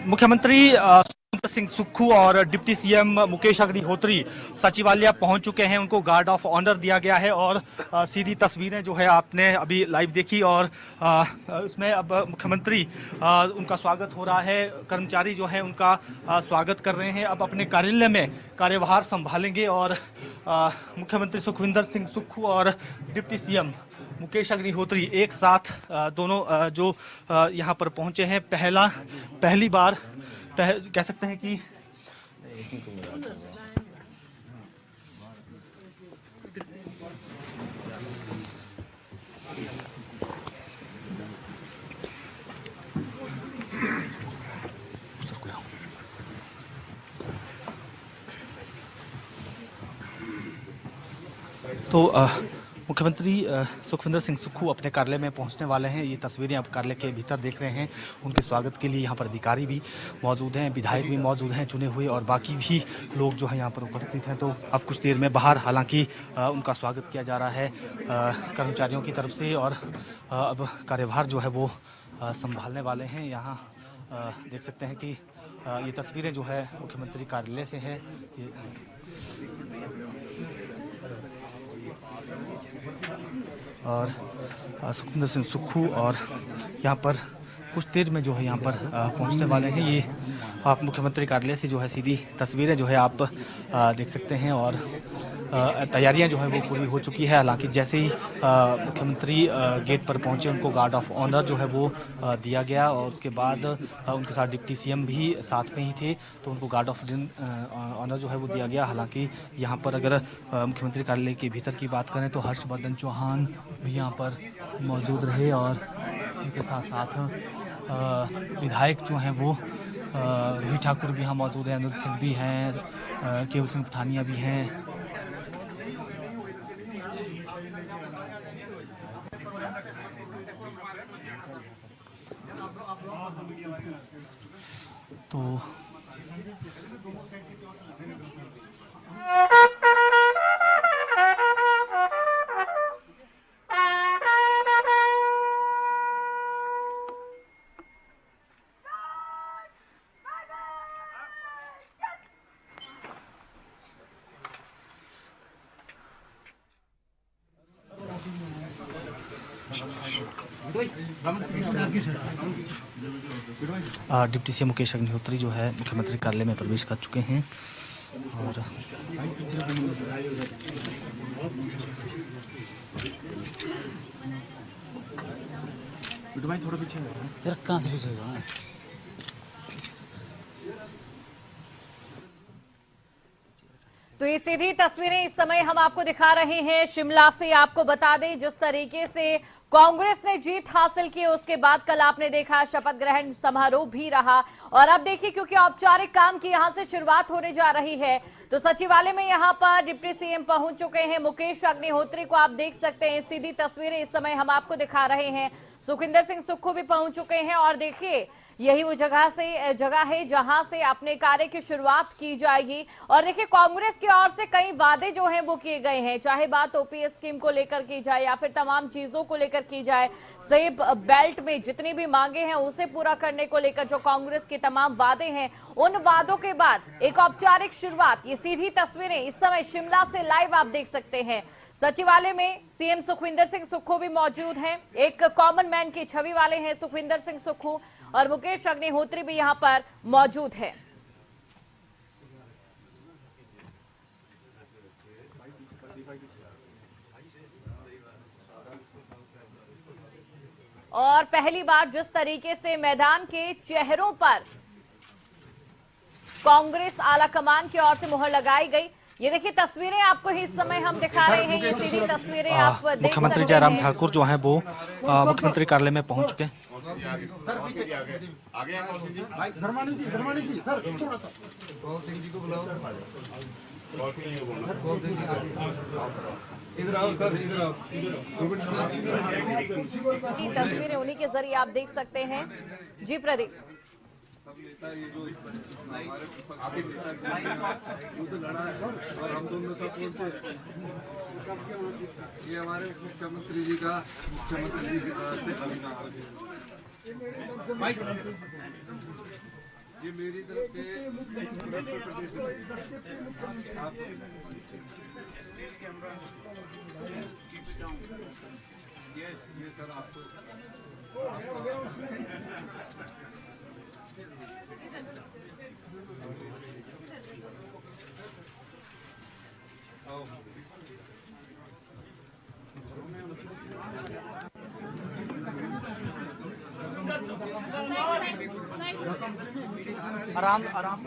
मुख्यमंत्री सुखविंदर सिंह सुक्खू और deputy CM Mukesh Agnihotri सचिवालय पहुंच चुके हैं। उनको गार्ड ऑफ ऑनर दिया गया है और सीधी तस्वीरें जो है आपने अभी लाइव देखी और उसमें अब मुख्यमंत्री उनका स्वागत हो रहा है। कर्मचारी जो है उनका स्वागत कर रहे हैं। अब अपने कार्यालय में कार्यभार संभालेंगे और मुख्यमंत्री सुखविंदर सिंह सुक्खू और डिप्टी सीएम मुकेश अग्निहोत्री एक साथ दोनों जो यहाँ पर पहुंचे हैं पहली बार कह सकते हैं कि तो मुख्यमंत्री सुखविंदर सिंह सुक्खू अपने कार्यालय में पहुंचने वाले हैं। ये तस्वीरें आप कार्यालय के भीतर देख रहे हैं। उनके स्वागत के लिए यहाँ पर अधिकारी भी मौजूद हैं, विधायक भी मौजूद हैं चुने हुए, और बाकी भी लोग जो हैं यहाँ पर उपस्थित हैं। तो अब कुछ देर में बाहर हालांकि उनका स्वागत किया जा रहा है कर्मचारियों की तरफ से, और अब कार्यभार जो है वो संभालने वाले हैं। यहाँ देख सकते हैं कि ये तस्वीरें जो है मुख्यमंत्री कार्यालय से हैं। और सुखविंदर सिंह सुक्खू और यहाँ पर कुछ देर में जो है यहाँ पर पहुँचने वाले हैं। ये आप मुख्यमंत्री कार्यालय से जो है सीधी तस्वीरें जो है आप देख सकते हैं, और तैयारियां जो है वो पूरी हो चुकी है। हालांकि जैसे ही मुख्यमंत्री गेट पर पहुंचे उनको गार्ड ऑफ ऑनर जो है वो दिया गया, और उसके बाद उनके साथ डिप्टी सीएम भी साथ में ही थे, तो उनको गार्ड ऑफ ऑनर जो है वो दिया गया। हालांकि यहाँ पर अगर मुख्यमंत्री कार्यालय के भीतर की बात करें तो हर्षवर्धन चौहान भी यहाँ पर मौजूद रहे, और उनके साथ साथ विधायक जो हैं वो रोहित ठाकुर भी यहाँ मौजूद हैं, अनुज सिंह भी हैं, केवल सिंह पठानिया भी हैं। तो डिप्टी सीएम मुकेश अग्निहोत्री जो है मुख्यमंत्री कार्यालय में प्रवेश कर चुके हैं। और थोड़ा पीछे यार, कहाँ से पीछे होगा? तो ये सीधी तस्वीरें इस समय हम आपको दिखा रहे हैं शिमला से। आपको बता दें जिस तरीके से कांग्रेस ने जीत हासिल की, उसके बाद कल आपने देखा शपथ ग्रहण समारोह भी रहा। और अब देखिए, क्योंकि औपचारिक काम की यहां से शुरुआत होने जा रही है, तो सचिवालय में यहां पर डिप्टी सीएम पहुंच चुके हैं। मुकेश अग्निहोत्री को आप देख सकते हैं, सीधी तस्वीरें इस समय हम आपको दिखा रहे हैं। सुखविंदर सिंह सुक्खू भी पहुंच चुके हैं, और देखिए यही वो जगह है जहां से अपने कार्य की शुरुआत की जाएगी। और देखिए कांग्रेस की ओर से कई वादे जो हैं वो किए गए हैं, चाहे बात ओपीएस स्कीम को लेकर की जाए या फिर तमाम चीजों को लेकर की जाए, सेब बेल्ट में जितनी भी मांगे हैं उसे पूरा करने को लेकर जो कांग्रेस के तमाम वादे हैं, उन वादों के बाद एक औपचारिक शुरुआत। ये सीधी तस्वीरें इस समय शिमला से लाइव आप देख सकते हैं। सचिवालय में सीएम सुखविंदर सिंह सुक्खू भी मौजूद हैं। एक कॉमन मैन की छवि वाले हैं सुखविंदर सिंह सुक्खू, और मुकेश अग्निहोत्री भी यहां पर मौजूद है। और पहली बार जिस तरीके से मैदान के चेहरों पर कांग्रेस आलाकमान की ओर से मुहर लगाई गई, ये देखिए तस्वीरें आपको इस समय हम दिखा रहे हैं। ये सीधी तस्वीरें आप देख सकते हैं। मुख्यमंत्री जयराम ठाकुर जो हैं वो मुख्यमंत्री कार्यालय में पहुंच चुके हैं। सर पीछे आगे भाई धर्मानी जी सर थोड़ा सा कौल सिंह जी को बुलाओ। इधर आओ सर, इधर आओ। तस्वीरें उन्हीं के जरिए आप देख सकते हैं। जी प्रदीप। नेता ये जो हमारे विपक्षी नेता युद्ध लड़ा है और हम दोनों का बोलते हैं, ये हमारे मुख्यमंत्री जी का मुख्यमंत्री जी की तरफ से अभिनंदन है। ये मेरी तरफ से आप ये सर आपको आराम आराम।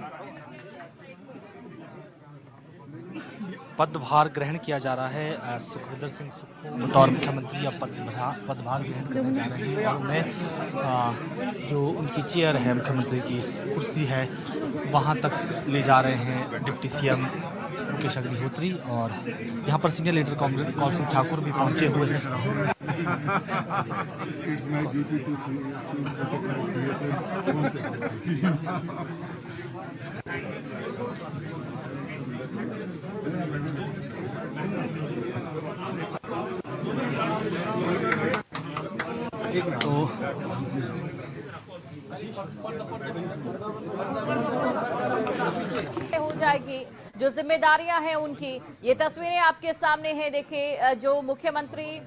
पदभार ग्रहण किया जा रहा है। सुखविंदर सिंह सुक्खू बतौर मुख्यमंत्री अब पदभार ग्रहण करने जा रहे हैं और उन्हें जो उनकी चेयर है, मुख्यमंत्री की कुर्सी है, वहां तक ले जा रहे हैं डिप्टी सीएम मुकेश अग्निहोत्री। और यहाँ पर सीनियर लीडर कौल सिंह ठाकुर भी पहुंचे हुए हैं। तो हो जाएगी जो जिम्मेदारियां हैं उनकी। ये तस्वीरें आपके सामने हैं। देखिए, जो मुख्यमंत्री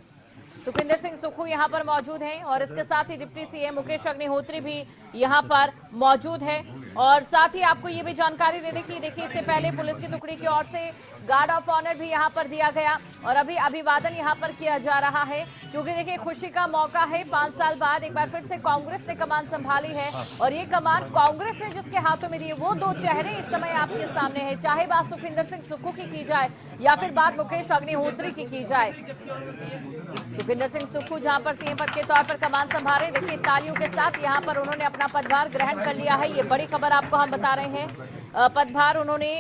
सुखविंदर सिंह सुक्खू यहां पर मौजूद हैं और इसके साथ ही डिप्टी सीएम मुकेश अग्निहोत्री भी यहां पर मौजूद है। और साथ ही आपको ये भी जानकारी दे दें कि देखिए, इससे पहले पुलिस की टुकड़ी की ओर से गार्ड ऑफ ऑनर भी यहां पर दिया गया और अभी अभिवादन यहां पर किया जा रहा है, क्योंकि देखिए खुशी का मौका है। 5 साल बाद एक बार फिर से कांग्रेस ने कमान संभाली है और ये कमान कांग्रेस ने जिसके हाथों में दी है, वो दो चेहरे इस समय आपके सामने है। चाहे बात सुखविंदर सिंह सुक्खू की जाए या फिर बात मुकेश अग्निहोत्री की जाए। सुखविंदर सिंह सुक्खू जहां पर सीएम पद के तौर पर कमान संभाले, देखिए तालियों के साथ यहां पर उन्होंने अपना पदभार ग्रहण कर लिया है। ये बड़ी खबर आपको हम बता रहे हैं। पदभार उन्होंने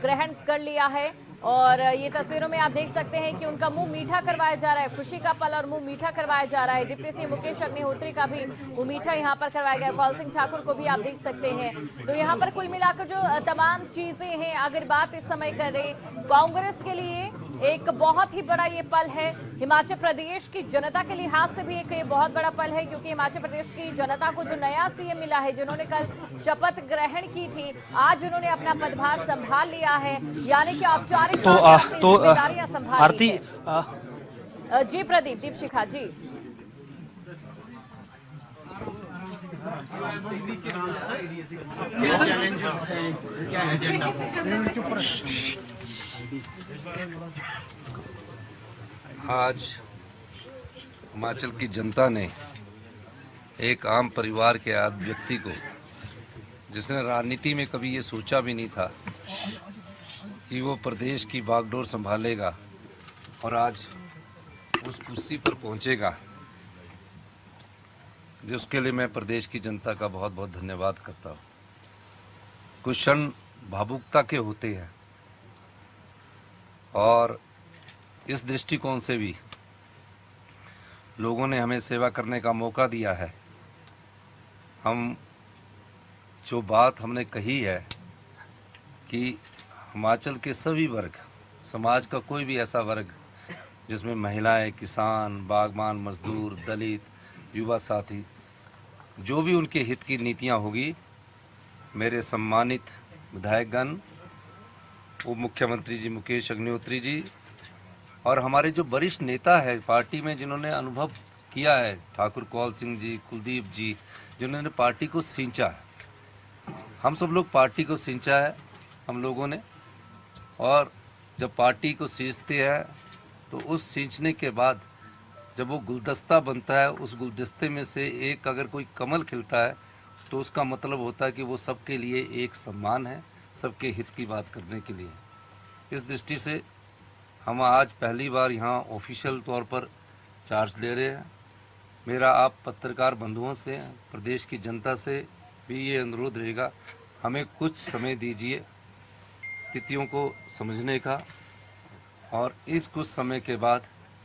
ग्रहण कर लिया है और ये तस्वीरों में आप देख सकते हैं कि उनका मुंह मीठा करवाया जा रहा है। खुशी का पल और मुंह मीठा करवाया जा रहा है। डिप्टी सीएम मुकेश अग्निहोत्री का भी मुंह मीठा यहां पर करवाया गया। कौल सिंह ठाकुर को भी आप देख सकते हैं। तो यहां पर कुल मिलाकर जो तमाम चीजें हैं, अगर बात इस समय करें, कांग्रेस के लिए एक बहुत ही बड़ा ये पल है। हिमाचल प्रदेश की जनता के लिहाज से भी एक ये बहुत बड़ा पल है, क्योंकि हिमाचल प्रदेश की जनता को जो नया सीएम मिला है, जिन्होंने कल शपथ ग्रहण की थी, आज उन्होंने अपना पदभार संभाल लिया है, यानी कि औपचारिक जिम्मेदारियां संभाली है। जी प्रदीप, दीपशिखा जी। क्या चैलेंजेस हैं, क्या एजेंडा? आज हिमाचल की जनता ने एक आम परिवार के व्यक्ति को, जिसने राजनीति में कभी ये सोचा भी नहीं था कि वो प्रदेश की बागडोर संभालेगा और आज उस कुर्सी पर पहुंचेगा, जिसके लिए मैं प्रदेश की जनता का बहुत बहुत धन्यवाद करता हूँ। कुछ क्षण भावुकता के होते हैं और इस दृष्टिकोण से भी लोगों ने हमें सेवा करने का मौका दिया है। हम जो बात हमने कही है कि हिमाचल के सभी वर्ग, समाज का कोई भी ऐसा वर्ग जिसमें महिलाएं, किसान, बागबान, मजदूर, दलित, युवा साथी, जो भी उनके हित की नीतियां होगी, मेरे सम्मानित विधायकगण, उप मुख्यमंत्री जी मुकेश अग्निहोत्री जी और हमारे जो वरिष्ठ नेता है पार्टी में, जिन्होंने अनुभव किया है, ठाकुर कौल सिंह जी, कुलदीप जी, जिन्होंने पार्टी को सींचा है। हम सब लोग पार्टी को सींचा है हम लोगों ने, और जब पार्टी को सींचते हैं तो उस सींचने के बाद जब वो गुलदस्ता बनता है, उस गुलदस्ते में से एक अगर कोई कमल खिलता है तो उसका मतलब होता है कि वो सबके लिए एक सम्मान है, सबके हित की बात करने के लिए। इस दृष्टि से हम आज पहली बार यहाँ ऑफिशियल तौर पर चार्ज ले रहे हैं। मेरा आप पत्रकार बंधुओं से, प्रदेश की जनता से भी ये अनुरोध रहेगा, हमें कुछ समय दीजिए स्थितियों को समझने का, और इस कुछ समय के बाद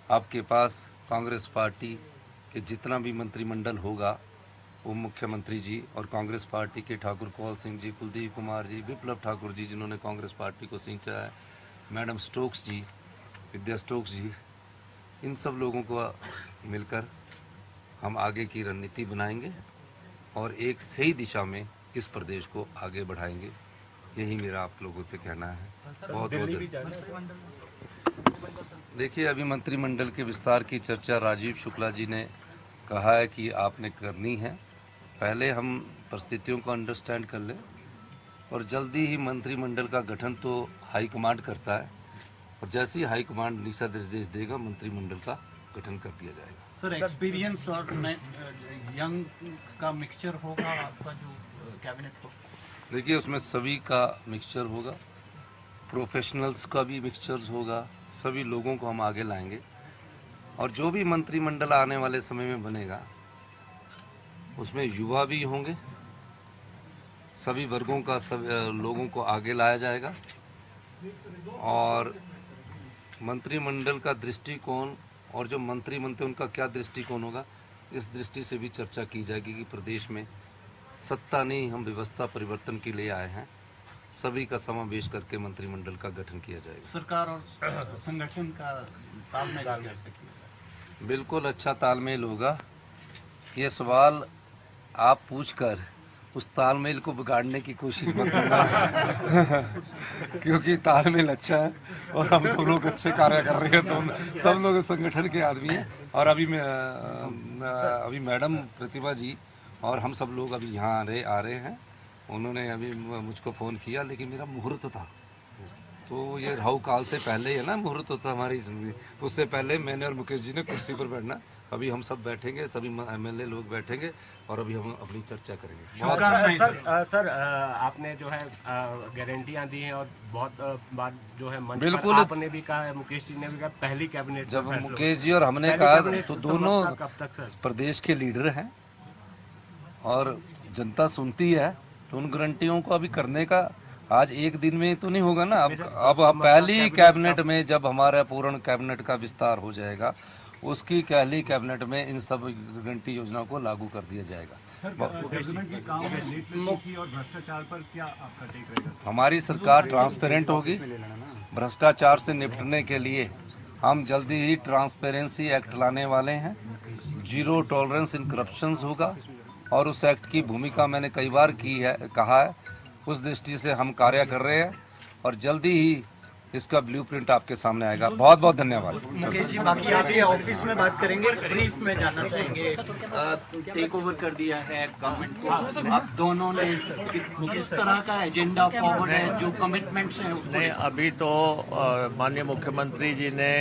आपके पास कांग्रेस पार्टी के जितना भी मंत्रिमंडल होगा उप मुख्यमंत्री जी और कांग्रेस पार्टी के ठाकुर कौल सिंह जी, कुलदीप कुमार जी, विप्लव ठाकुर जी जिन्होंने कांग्रेस पार्टी को सिंचा है, मैडम स्टोक्स जी, विद्या स्टोक्स जी, इन सब लोगों को मिलकर हम आगे की रणनीति बनाएंगे और एक सही दिशा में इस प्रदेश को आगे बढ़ाएंगे। यही मेरा आप लोगों से कहना है। बहुत बहुत देखिए, अभी मंत्रिमंडल के विस्तार की चर्चा राजीव शुक्ला जी ने कहा है कि आपने करनी है। पहले हम परिस्थितियों को अंडरस्टैंड कर लें और जल्दी ही मंत्रिमंडल का गठन तो हाईकमांड करता है और जैसे ही हाईकमांड दिशा निर्देश देगा मंत्रिमंडल का गठन कर दिया जाएगा। सर, एक्सपीरियंस और यंग का मिक्सचर होगा आपका जो कैबिनेट को? देखिए, उसमें सभी का मिक्सचर होगा, प्रोफेशनल्स का भी मिक्सचर होगा, सभी लोगों को हम आगे लाएंगे और जो भी मंत्रिमंडल आने वाले समय में बनेगा उसमें युवा भी होंगे, सभी वर्गों का सब लोगों को आगे लाया जाएगा और मंत्रिमंडल का दृष्टिकोण और जो मंत्री बनते हैं उनका क्या दृष्टिकोण होगा, इस दृष्टि से भी चर्चा की जाएगी कि प्रदेश में सत्ता नहीं, हम व्यवस्था परिवर्तन के लिए आए हैं। सभी का समावेश करके मंत्रिमंडल का गठन किया जाएगा। सरकार और संगठन का तालमेल कैसे किया? बिल्कुल अच्छा तालमेल होगा। ये सवाल आप पूछकर उस तालमेल को बिगाड़ने की कोशिश मत करना क्योंकि तालमेल अच्छा है और हम सब लोग अच्छे कार्य कर रहे हैं, तो हम सब लोग संगठन के आदमी हैं और अभी मैडम प्रतिभा जी और हम सब लोग अभी यहाँ आ रहे हैं। उन्होंने अभी मुझको फ़ोन किया, लेकिन मेरा मुहूर्त था, तो ये राहु काल से पहले ही है ना मुहूर्त होता हमारी जिंदगी, उससे पहले मैंने और मुकेश जी ने कुर्सी पर बैठना। अभी हम सब बैठेंगे, सभी एमएलए लोग बैठेंगे और अभी हम अपनी चर्चा करेंगे। सर, आपने जो है गारंटियां दी हैं और बहुत बात जो है मंच बिल्कुल पर आपने भी कहा है, मुकेश जी ने भी कहा, पहली कैबिनेट जब मुकेश जी और हमने कहा तो दोनों कब तक सर? प्रदेश के लीडर हैं और जनता सुनती है, तो उन गारंटियों को अभी करने का आज एक दिन में तो नहीं होगा ना। अब पहली कैबिनेट में जब हमारा पूर्ण कैबिनेट का विस्तार हो जाएगा, उसकी पहली कैबिनेट में इन सब गारंटी योजनाओं को लागू कर दिया जाएगा। भ्रष्टाचार पर क्या आपका टेक रहेगा? हमारी सरकार ट्रांसपेरेंट होगी। भ्रष्टाचार से निपटने के लिए हम जल्दी ही ट्रांसपेरेंसी एक्ट लाने वाले हैं। जीरो टॉलरेंस इन करप्शंस होगा और उस एक्ट की भूमिका मैंने कई बार कहा है। उस दृष्टि से हम कार्य कर रहे हैं और जल्दी ही इसका ब्लूप्रिंट आपके सामने आएगा। बहुत बहुत धन्यवाद। मुकेश जी, बाकी आपके ऑफिस में बात करेंगे, ब्रीफ में जानना चाहेंगे। टेक ओवर कर दिया है गवर्नमेंट को, आप दोनों ने किस तरह का एजेंडा फॉरवर्ड है, जो कमिटमेंट्स हैं उसको? नहीं, अभी तो माननीय मुख्यमंत्री जी ने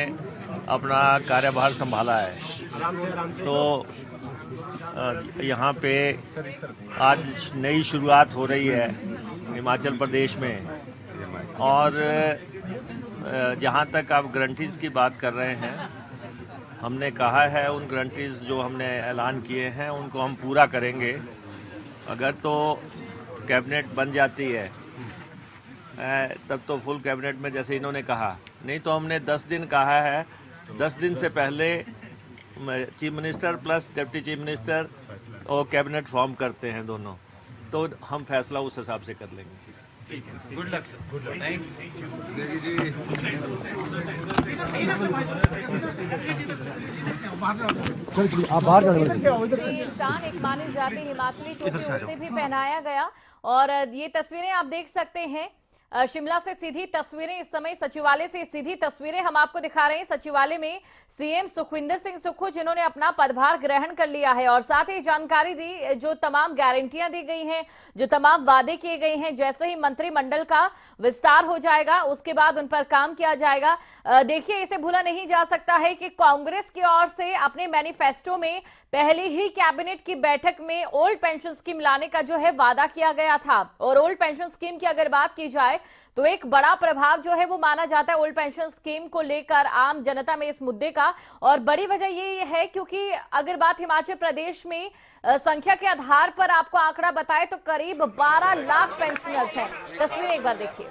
अपना कार्यभार संभाला है, तो यहाँ पे आज नई शुरुआत हो रही है हिमाचल प्रदेश में। और जहाँ तक आप गारंटीज़ की बात कर रहे हैं, हमने कहा है उन गारंटीज़ जो हमने ऐलान किए हैं उनको हम पूरा करेंगे। अगर तो कैबिनेट बन जाती है तब तो फुल कैबिनेट में जैसे इन्होंने कहा, नहीं तो हमने 10 दिन कहा है। 10 दिन से पहले chief minister plus deputy chief minister और कैबिनेट फॉर्म करते हैं दोनों, तो हम फैसला उस हिसाब से कर लेंगे। Good luck sir. Good luck. शान एक मानी जाती हिमाचली टोपी उसे भी पहनाया गया और ये तस्वीरें आप देख सकते हैं। शिमला से सीधी तस्वीरें, इस समय सचिवालय से सीधी तस्वीरें हम आपको दिखा रहे हैं। सचिवालय में सीएम सुखविंदर सिंह सुक्खू जिन्होंने अपना पदभार ग्रहण कर लिया है और साथ ही जानकारी दी जो तमाम गारंटियां दी गई हैं, जो तमाम वादे किए गए हैं, जैसे ही मंत्रिमंडल का विस्तार हो जाएगा उसके बाद उन पर काम किया जाएगा। देखिए, इसे भूला नहीं जा सकता है कि कांग्रेस की ओर से अपने मैनिफेस्टो में पहली ही कैबिनेट की बैठक में ओल्ड पेंशन स्कीम लाने का जो है वादा किया गया था। और ओल्ड पेंशन स्कीम की अगर बात की जाए तो एक बड़ा प्रभाव जो है वो माना जाता है ओल्ड पेंशन स्कीम को लेकर आम जनता में इस मुद्दे का। और बड़ी वजह ये है क्योंकि अगर बात हिमाचल प्रदेश में संख्या के आधार पर आपको आंकड़ा बताए तो करीब 12 लाख पेंशनर्स हैं। तस्वीर एक बार देखिए।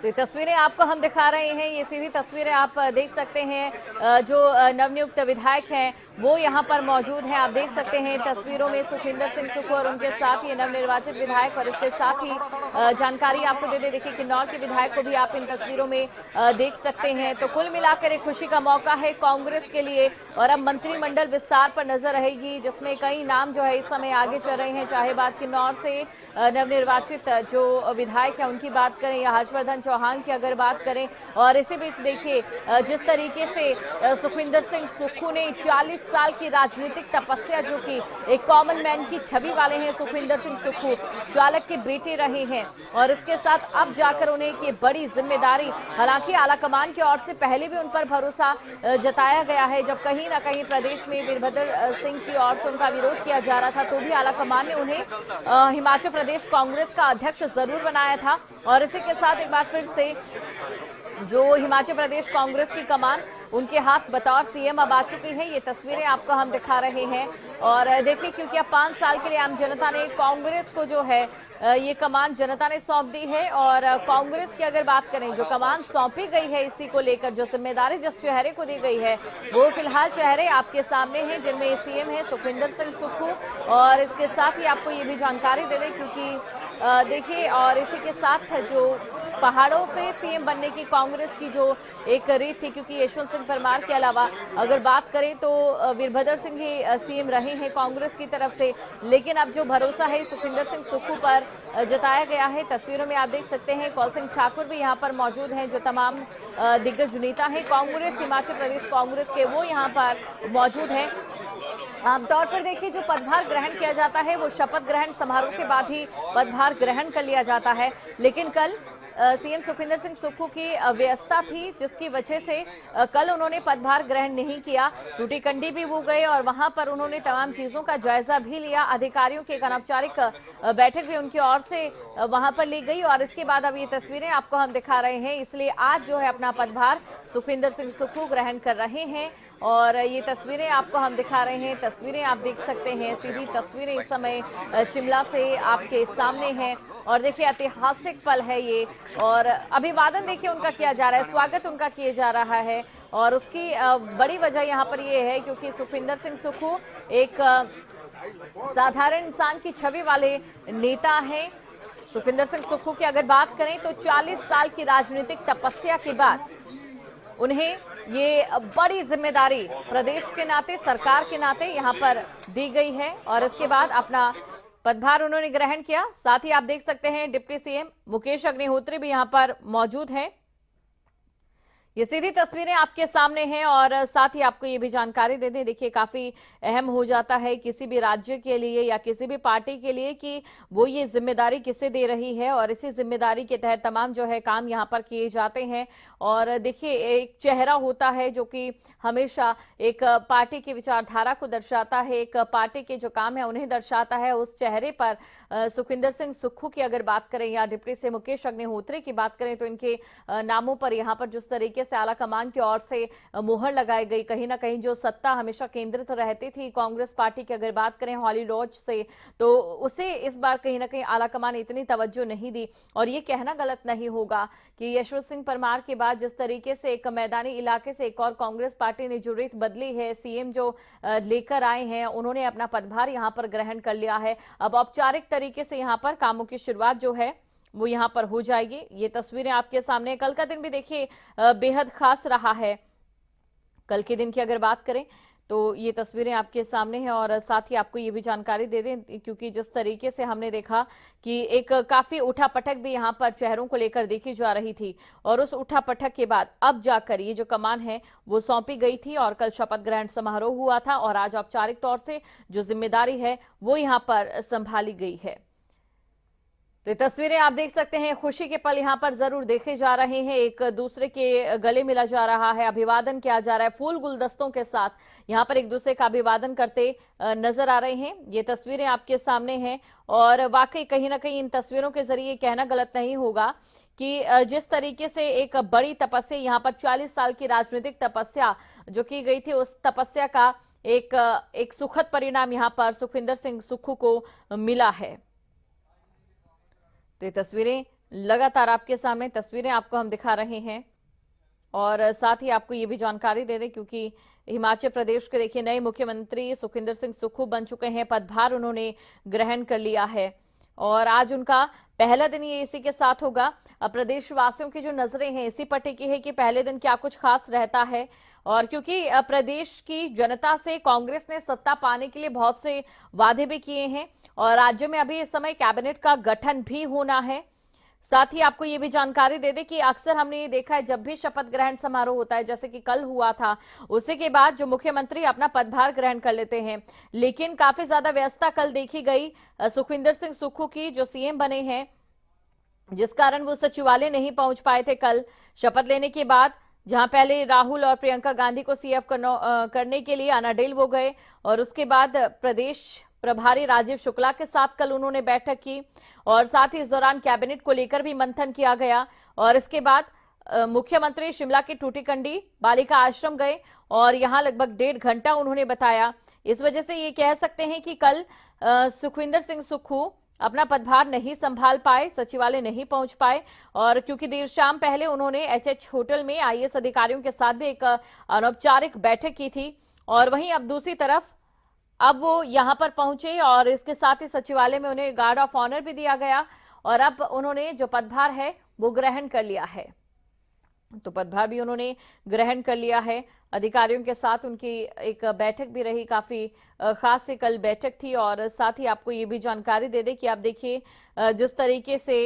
तो ये तस्वीरें आपको हम दिखा रहे हैं, ये सीधी तस्वीरें आप देख सकते हैं। जो नवनियुक्त विधायक हैं वो यहाँ पर मौजूद हैं। आप देख सकते हैं तस्वीरों में सुखविंदर सिंह सुक्खू और उनके साथ ही नवनिर्वाचित विधायक, और इसके साथ ही जानकारी आपको दे दे, देखिए किन्नौर के विधायक को भी आप इन तस्वीरों में देख सकते हैं। तो कुल मिलाकर एक खुशी का मौका है कांग्रेस के लिए, और अब मंत्रिमंडल विस्तार पर नजर रहेगी, जिसमें कई नाम जो है इस समय आगे चल रहे हैं। चाहे बात किन्नौर से नवनिर्वाचित जो विधायक है उनकी बात करें या हर्षवर्धन चौहान की अगर बात करें, और इसी बीच देखिए जिस तरीके से सुखविंदर सिंह सुक्खू ने 40 साल की राजनीतिक तपस्या, जो कि एक कॉमन मैन की छवि वाले हैं सुखविंदर सिंह सुक्खू, चालक के बेटे रहे हैं, और इसके साथ अब जाकर उन्हें एक बड़ी जिम्मेदारी, हालांकि आलाकमान की ओर से पहले भी उन पर भरोसा जताया गया है। जब कहीं ना कहीं प्रदेश में वीरभद्र सिंह की ओर से उनका विरोध किया जा रहा था, तो भी आलाकमान ने उन्हें हिमाचल प्रदेश कांग्रेस का अध्यक्ष जरूर बनाया था। और इसी के साथ एक बार फिर से जो हिमाचल प्रदेश कांग्रेस की कमान उनके हाथ बतौर सीएम अब आ चुकी है। ये तस्वीरें आपको हम दिखा रहे हैं, और देखिए क्योंकि अब 5 साल के लिए आम जनता ने कांग्रेस को जो है ये कमान जनता ने सौंप दी है। और कांग्रेस की अगर बात करें, जो कमान सौंपी गई है इसी को लेकर, जो जिम्मेदारी जिस चेहरे को दी गई है, वो फिलहाल चेहरे आपके सामने हैं, जिनमें सीएम है सुखविंदर सिंह सुक्खू। और इसके साथ ही आपको ये भी जानकारी दे दें, क्योंकि देखिए, और इसी के साथ जो पहाड़ों से सीएम बनने की कांग्रेस की जो एक रीत थी, क्योंकि यशवंत सिंह परमार के अलावा अगर बात करें तो वीरभद्र सिंह ही सीएम रहे हैं कांग्रेस की तरफ से, लेकिन अब जो भरोसा है सुखविंदर सिंह सुक्खू पर जताया गया है। तस्वीरों में आप देख सकते हैं कौल सिंह ठाकुर भी यहाँ पर मौजूद हैं, जो तमाम दिग्गज नेता हैं कांग्रेस, हिमाचल प्रदेश कांग्रेस के, वो यहाँ पर मौजूद हैं। आमतौर पर देखिए जो पदभार ग्रहण किया जाता है वो शपथ ग्रहण समारोह के बाद ही पदभार ग्रहण कर लिया जाता है, लेकिन कल सीएम सुखविंदर सिंह सुक्खू की व्यस्तता थी, जिसकी वजह से कल उन्होंने पदभार ग्रहण नहीं किया। टूटीकंडी भी वो गए और वहां पर उन्होंने तमाम चीजों का जायजा भी लिया। अधिकारियों की एक अनौपचारिक बैठक भी उनकी ओर से वहां पर ली गई, और इसके बाद अब ये तस्वीरें आपको हम दिखा रहे हैं। इसलिए आज जो है अपना पदभार सुखविंदर सिंह सुक्खू ग्रहण कर रहे हैं, और ये तस्वीरें आपको हम दिखा रहे हैं। तस्वीरें आप देख सकते हैं, सीधी तस्वीरें इस समय शिमला से आपके सामने हैं, और देखिए ऐतिहासिक पल है ये, और अभिवादन देखिए उनका किया जा रहा है, स्वागत उनका किया जा रहा है। और उसकी बड़ी वजह यहाँ पर ये है क्योंकि सुखविंदर सिंह सुक्खू एक साधारण इंसान की छवि वाले नेता हैं। सुखविंदर सिंह सुक्खू की अगर बात करें तो 40 साल की राजनीतिक तपस्या के बाद उन्हें ये बड़ी जिम्मेदारी प्रदेश के नाते, सरकार के नाते यहाँ पर दी गई है, और इसके बाद अपना पदभार उन्होंने ग्रहण किया। साथ ही आप देख सकते हैं डिप्टी सीएम मुकेश अग्निहोत्री भी यहाँ पर मौजूद हैं। ये सीधी तस्वीरें आपके सामने हैं, और साथ ही आपको ये भी जानकारी दे दें, देखिए काफी अहम हो जाता है किसी भी राज्य के लिए या किसी भी पार्टी के लिए कि वो ये जिम्मेदारी किसे दे रही है, और इसी जिम्मेदारी के तहत तमाम जो है काम यहाँ पर किए जाते हैं। और देखिए एक चेहरा होता है जो कि हमेशा एक पार्टी की विचारधारा को दर्शाता है, एक पार्टी के जो काम है उन्हें दर्शाता है। उस चेहरे पर सुखविंदर सिंह सुक्खू की अगर बात करें या डिप्टी से मुकेश अग्निहोत्री की बात करें, तो इनके नामों पर यहाँ पर जिस तरीके से आला कमान की ओर से मुहर लगाई गई, कहीं ना कहीं जो सत्ता हमेशा केंद्रित रहती थी कांग्रेस पार्टी की अगर बात करें हॉली लॉज से, तो उसे इस बार कहीं ना कहीं आला कमान इतनी तवज्जो नहीं दी। और ये कहना गलत नहीं होगा कि यशवंत सिंह परमार के बाद जिस तरीके से एक मैदानी इलाके से एक और कांग्रेस पार्टी ने जो रीत बदली है, सीएम जो लेकर आए हैं, उन्होंने अपना पदभार यहाँ पर ग्रहण कर लिया है। अब औपचारिक तरीके से यहाँ पर कामों की शुरुआत जो है वो यहाँ पर हो जाएगी। ये तस्वीरें आपके सामने, कल का दिन भी देखिए बेहद खास रहा है। कल के दिन की अगर बात करें तो ये तस्वीरें आपके सामने हैं, और साथ ही आपको ये भी जानकारी दे दें क्योंकि जिस तरीके से हमने देखा कि एक काफी उठापटक भी यहाँ पर चेहरों को लेकर देखी जा रही थी, और उस उठापटक के बाद अब जाकर ये जो कमान है वो सौंपी गई थी, और कल शपथ ग्रहण समारोह हुआ था, और आज औपचारिक तौर से जो जिम्मेदारी है वो यहाँ पर संभाली गई है। तो ये तस्वीरें आप देख सकते हैं, खुशी के पल यहाँ पर जरूर देखे जा रहे हैं, एक दूसरे के गले मिला जा रहा है, अभिवादन किया जा रहा है, फूल गुलदस्तों के साथ यहाँ पर एक दूसरे का अभिवादन करते नजर आ रहे हैं। ये तस्वीरें आपके सामने हैं, और वाकई कहीं ना कहीं इन तस्वीरों के जरिए कहना गलत नहीं होगा कि जिस तरीके से एक बड़ी तपस्या यहाँ पर 40 साल की राजनीतिक तपस्या जो की गई थी, उस तपस्या का एक सुखद परिणाम यहाँ पर सुखविंदर सिंह सुक्खू को मिला है। तो ये तस्वीरें लगातार आपके सामने तस्वीरें आपको हम दिखा रहे हैं और साथ ही आपको ये भी जानकारी दे दें क्योंकि हिमाचल प्रदेश के देखिए नए मुख्यमंत्री सुखविंदर सिंह सुक्खू बन चुके हैं। पदभार उन्होंने ग्रहण कर लिया है और आज उनका पहला दिन ये इसी के साथ होगा। अब प्रदेशवासियों की जो नजरें हैं इसी पर टिकी है कि पहले दिन क्या कुछ खास रहता है और क्योंकि प्रदेश की जनता से कांग्रेस ने सत्ता पाने के लिए बहुत से वादे भी किए हैं और राज्य में अभी इस समय कैबिनेट का गठन भी होना है। साथ ही आपको ये भी जानकारी दे दें कि अक्सर हमने ये देखा है जब भी शपथ ग्रहण समारोह होता है जैसे कि कल हुआ था उसी के बाद जो मुख्यमंत्री अपना पदभार ग्रहण कर लेते हैं, लेकिन काफी ज्यादा व्यस्तता कल देखी गई सुखविंदर सिंह सुक्खू की जो सीएम बने हैं, जिस कारण वो सचिवालय नहीं पहुंच पाए थे कल शपथ लेने के बाद। जहां पहले राहुल और प्रियंका गांधी को सीएफ करने के लिए अनाडेल वो गए और उसके बाद प्रदेश प्रभारी राजीव शुक्ला के साथ कल उन्होंने बैठक की और साथ ही इस दौरान कैबिनेट को लेकर भी मंथन किया गया और इसके बाद मुख्यमंत्री शिमला के टूटीकंडी बालिका आश्रम गए और यहां लगभग 1.5 घंटा उन्होंने बताया। इस वजह से ये कह सकते हैं कि कल सुखविंदर सिंह सुक्खू अपना पदभार नहीं संभाल पाए, सचिवालय नहीं पहुंच पाए और क्योंकि देर शाम पहले उन्होंने एचएच होटल में आईएएस अधिकारियों के साथ भी एक अनौपचारिक बैठक की थी और वहीं अब दूसरी तरफ अब वो यहां पर पहुंचे और इसके साथ ही सचिवालय में उन्हें गार्ड ऑफ ऑनर भी दिया गया और अब उन्होंने जो पदभार है वो ग्रहण कर लिया है। तो पदभार भी उन्होंने ग्रहण कर लिया है। अधिकारियों के साथ उनकी एक बैठक भी रही, काफी खास से कल बैठक थी और साथ ही आपको ये भी जानकारी दे दें कि आप देखिए जिस तरीके से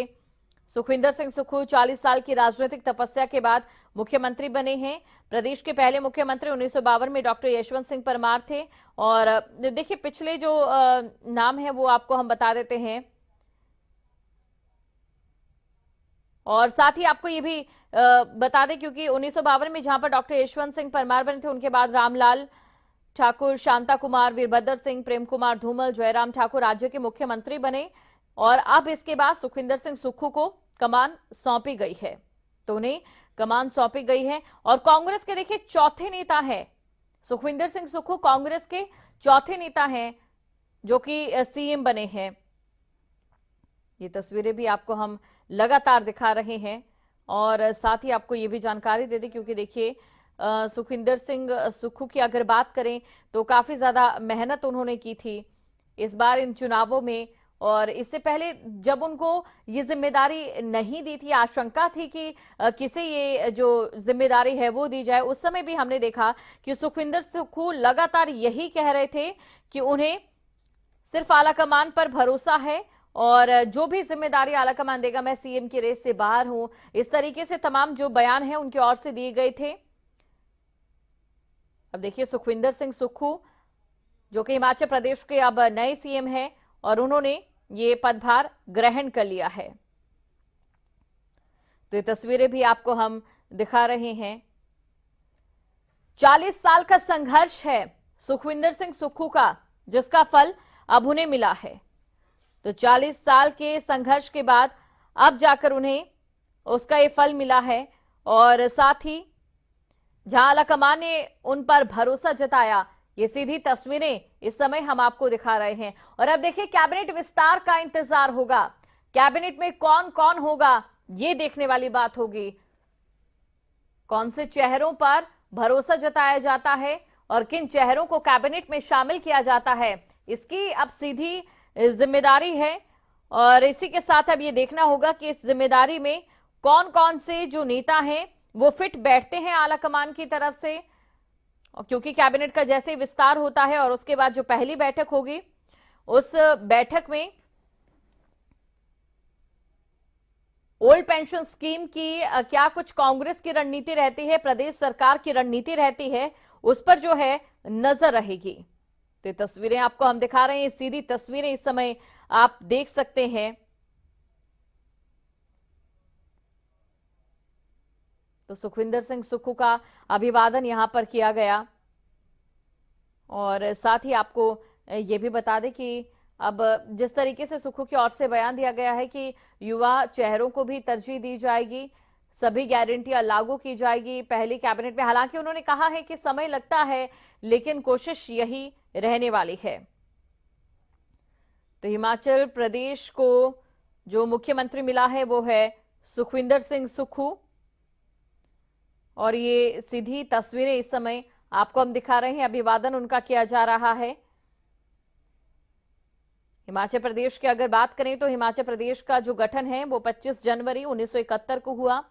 सुखविंदर सिंह सुक्खू 40 साल की राजनीतिक तपस्या के बाद मुख्यमंत्री बने हैं। प्रदेश के पहले मुख्यमंत्री 1952 में डॉक्टर यशवंत सिंह परमार थे और देखिए पिछले जो नाम है वो आपको हम बता देते हैं और साथ ही आपको ये भी बता दें क्योंकि 1952 में जहां पर डॉक्टर यशवंत सिंह परमार बने थे उनके बाद रामलाल ठाकुर, शांता कुमार, वीरभद्र सिंह, प्रेम कुमार धूमल, जयराम ठाकुर राज्य के मुख्यमंत्री बने और अब इसके बाद सुखविंदर सिंह सुक्खू को कमान सौंपी गई है। तो उन्हें कमान सौंपी गई है और कांग्रेस के देखिए चौथे नेता हैं सुखविंदर सिंह सुक्खू, कांग्रेस के चौथे नेता हैं जो कि सीएम बने हैं। ये तस्वीरें भी आपको हम लगातार दिखा रहे हैं और साथ ही आपको ये भी जानकारी दे दें क्योंकि देखिए सुखविंदर सिंह सुक्खू की अगर बात करें तो काफी ज्यादा मेहनत उन्होंने की थी इस बार इन चुनावों में और इससे पहले जब उनको ये जिम्मेदारी नहीं दी थी, आशंका थी कि किसे ये जो जिम्मेदारी है वो दी जाए, उस समय भी हमने देखा कि सुखविंदर सुक्खू लगातार यही कह रहे थे कि उन्हें सिर्फ आलाकमान पर भरोसा है और जो भी जिम्मेदारी आलाकमान देगा मैं सीएम की रेस से बाहर हूं, इस तरीके से तमाम जो बयान है उनकी ओर से दिए गए थे। अब देखिए सुखविंदर सिंह सुक्खू जो कि हिमाचल प्रदेश के अब नए सीएम हैं और उन्होंने ये पदभार ग्रहण कर लिया है। तो ये तस्वीरें भी आपको हम दिखा रहे हैं। 40 साल का संघर्ष है सुखविंदर सिंह सुक्खू का जिसका फल अब उन्हें मिला है। तो 40 साल के संघर्ष के बाद अब जाकर उन्हें उसका ये फल मिला है और साथ ही जहां आलाकमान ने उन पर भरोसा जताया, ये सीधी तस्वीरें इस समय हम आपको दिखा रहे हैं। और अब देखिए कैबिनेट विस्तार का इंतजार होगा, कैबिनेट में कौन कौन होगा ये देखने वाली बात होगी। कौन से चेहरों पर भरोसा जताया जाता है और किन चेहरों को कैबिनेट में शामिल किया जाता है, इसकी अब सीधी जिम्मेदारी है और इसी के साथ अब ये देखना होगा कि इस जिम्मेदारी में कौन कौन से जो नेता हैं वो फिट बैठते हैं आलाकमान की तरफ से, क्योंकि कैबिनेट का जैसे ही विस्तार होता है और उसके बाद जो पहली बैठक होगी उस बैठक में ओल्ड पेंशन स्कीम की क्या कुछ कांग्रेस की रणनीति रहती है, प्रदेश सरकार की रणनीति रहती है, उस पर जो है नजर रहेगी। तो तस्वीरें आपको हम दिखा रहे हैं, सीधी तस्वीरें इस समय आप देख सकते हैं। तो सुखविंदर सिंह सुक्खू का अभिवादन यहां पर किया गया और साथ ही आपको ये भी बता दें कि अब जिस तरीके से सुक्खू की ओर से बयान दिया गया है कि युवा चेहरों को भी तरजीह दी जाएगी, सभी गारंटियां लागू की जाएगी पहली कैबिनेट में। हालांकि उन्होंने कहा है कि समय लगता है लेकिन कोशिश यही रहने वाली है। तो हिमाचल प्रदेश को जो मुख्यमंत्री मिला है वो है सुखविंदर सिंह सुक्खू, और ये सीधी तस्वीरें इस समय आपको हम दिखा रहे हैं। अभिवादन उनका किया जा रहा है। हिमाचल प्रदेश की अगर बात करें तो हिमाचल प्रदेश का जो गठन है वो 25 जनवरी 1971 को हुआ।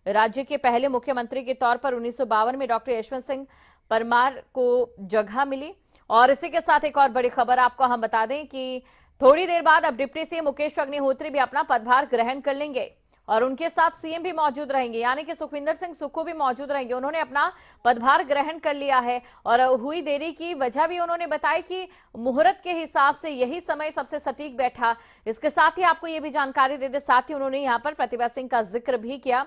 राज्य के पहले मुख्यमंत्री के तौर पर 1952 में डॉक्टर यशवंत सिंह परमार को जगह मिली। और इसी के साथ एक और बड़ी खबर आपको हम बता दें कि थोड़ी देर बाद अब डिप्टी सीएम मुकेश अग्निहोत्री भी अपना पदभार ग्रहण कर लेंगे और उनके साथ सीएम भी मौजूद रहेंगे, यानी कि सुखविंदर सिंह सुक्खू भी मौजूद रहेंगे। उन्होंने अपना पदभार ग्रहण कर लिया है और हुई देरी की वजह भी उन्होंने बताई कि मुहूर्त के हिसाब से यही समय सबसे सटीक बैठा। इसके साथ ही आपको यह भी जानकारी दे दे, साथ ही उन्होंने यहाँ पर प्रतिभा सिंह का जिक्र भी किया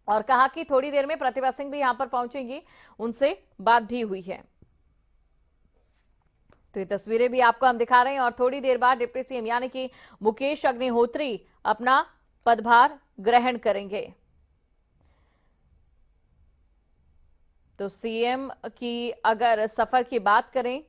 और कहा कि थोड़ी देर में प्रतिभा सिंह भी यहाँ पर पहुंचेंगी, उनसे बात भी हुई है। तो ये तस्वीरें भी आपको हम दिखा रहे हैं और थोड़ी देर बाद डिप्टी सीएम यानी कि मुकेश अग्निहोत्री अपना पदभार ग्रहण करेंगे। तो सीएम की अगर सफर की बात करें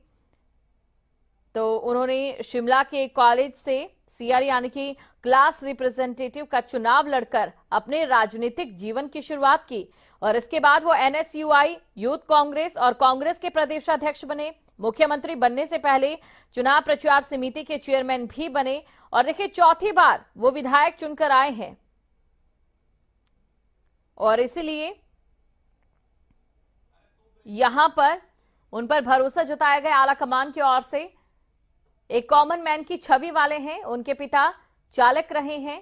तो उन्होंने शिमला के कॉलेज से सीआर यानी कि क्लास रिप्रेजेंटेटिव का चुनाव लड़कर अपने राजनीतिक जीवन की शुरुआत की और इसके बाद वो एनएसयूआई, यूथ कांग्रेस और कांग्रेस के प्रदेशाध्यक्ष बने। मुख्यमंत्री बनने से पहले चुनाव प्रचार समिति के चेयरमैन भी बने और देखिए चौथी बार वो विधायक चुनकर आए हैं और इसलिए यहां पर उन पर भरोसा जताया गया आला कमान की ओर से। एक कॉमन मैन की छवि वाले हैं, उनके पिता चालक रहे हैं।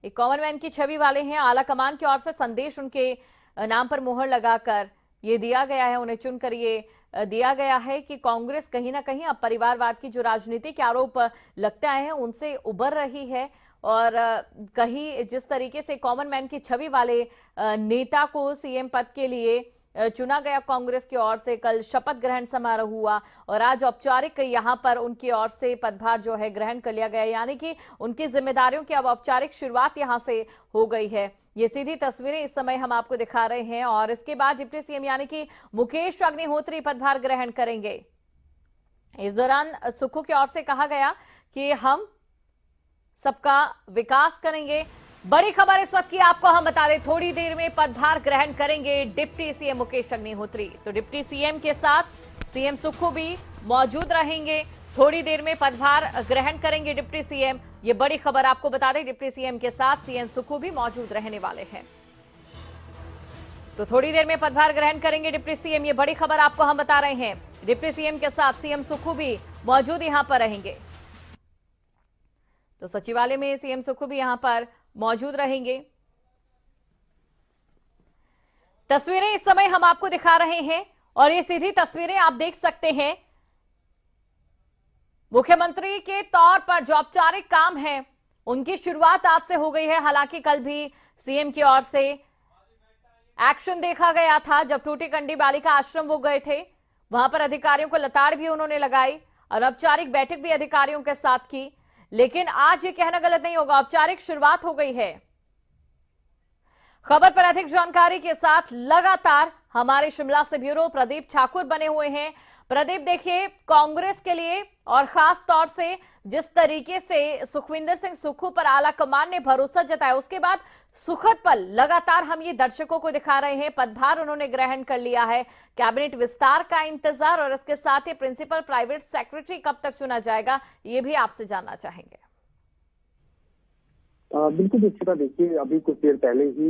एक कॉमन मैन की छवि वाले हैं, आला कमान की ओर से संदेश उनके नाम पर मोहर लगाकर ये दिया गया है, उन्हें चुनकर ये दिया गया है कि कांग्रेस कहीं ना कहीं अब परिवारवाद की जो राजनीति के आरोप लगते आए हैं उनसे उबर रही है और कहीं जिस तरीके से कॉमन मैन की छवि वाले नेता को सीएम पद के लिए चुना गया कांग्रेस की ओर से, कल शपथ ग्रहण समारोह हुआ और आज औपचारिक यहां पर उनकी ओर से पदभार जो है ग्रहण कर लिया गया, यानी कि उनकी जिम्मेदारियों की अब औपचारिक शुरुआत यहां से हो गई है। ये सीधी तस्वीरें इस समय हम आपको दिखा रहे हैं और इसके बाद डिप्टी सीएम यानी कि मुकेश अग्निहोत्री पदभार ग्रहण करेंगे। इस दौरान सुक्खू की ओर से कहा गया कि हम सबका विकास करेंगे। बड़ी खबर इस वक्त की आपको हम बता दें, थोड़ी देर में पदभार ग्रहण करेंगे डिप्टी सीएम मुकेश अग्निहोत्री। तो डिप्टी सीएम के साथ सीएम सुक्खू भी मौजूद रहेंगे, थोड़ी देर में पदभार ग्रहण करेंगे डिप्टी सीएम। ये बड़ी खबर आपको बता दें, डिप्टी सीएम के साथ सीएम सुक्खू भी मौजूद रहने वाले हैं। तो थोड़ी देर में पदभार ग्रहण करेंगे डिप्टी सीएम, ये बड़ी खबर आपको हम बता रहे हैं। डिप्टी सीएम के साथ सीएम सुक्खू भी मौजूद यहां पर रहेंगे। तो सचिवालय में सीएम सुक्खू भी यहां पर मौजूद रहेंगे। तस्वीरें इस समय हम आपको दिखा रहे हैं और ये सीधी तस्वीरें आप देख सकते हैं। मुख्यमंत्री के तौर पर जो औपचारिक काम है उनकी शुरुआत आज से हो गई है। हालांकि कल भी सीएम की ओर से एक्शन देखा गया था जब टूटीकंडी बालिका आश्रम वो गए थे, वहां पर अधिकारियों को लताड़ भी उन्होंने लगाई और औपचारिक बैठक भी अधिकारियों के साथ की। लेकिन आज ये कहना गलत नहीं होगा, औपचारिक शुरुआत हो गई है। खबर पर अधिक जानकारी के साथ लगातार हमारे शिमला से ब्यूरो प्रदीप ठाकुर बने हुए हैं। प्रदीप, देखिए कांग्रेस के लिए और खास तौर से जिस तरीके से सुखविंदर सिंह सुक्खू पर आला कमान ने भरोसा जताया, उसके बाद सुखद पल लगातार हम ये दर्शकों को दिखा रहे हैं। पदभार उन्होंने ग्रहण कर लिया है, कैबिनेट विस्तार का इंतजार और इसके साथ ही प्रिंसिपल प्राइवेट सेक्रेटरी कब तक चुना जाएगा ये भी आपसे जानना चाहेंगे। बिल्कुल दीक्षिता, देखिए अभी कुछ देर पहले ही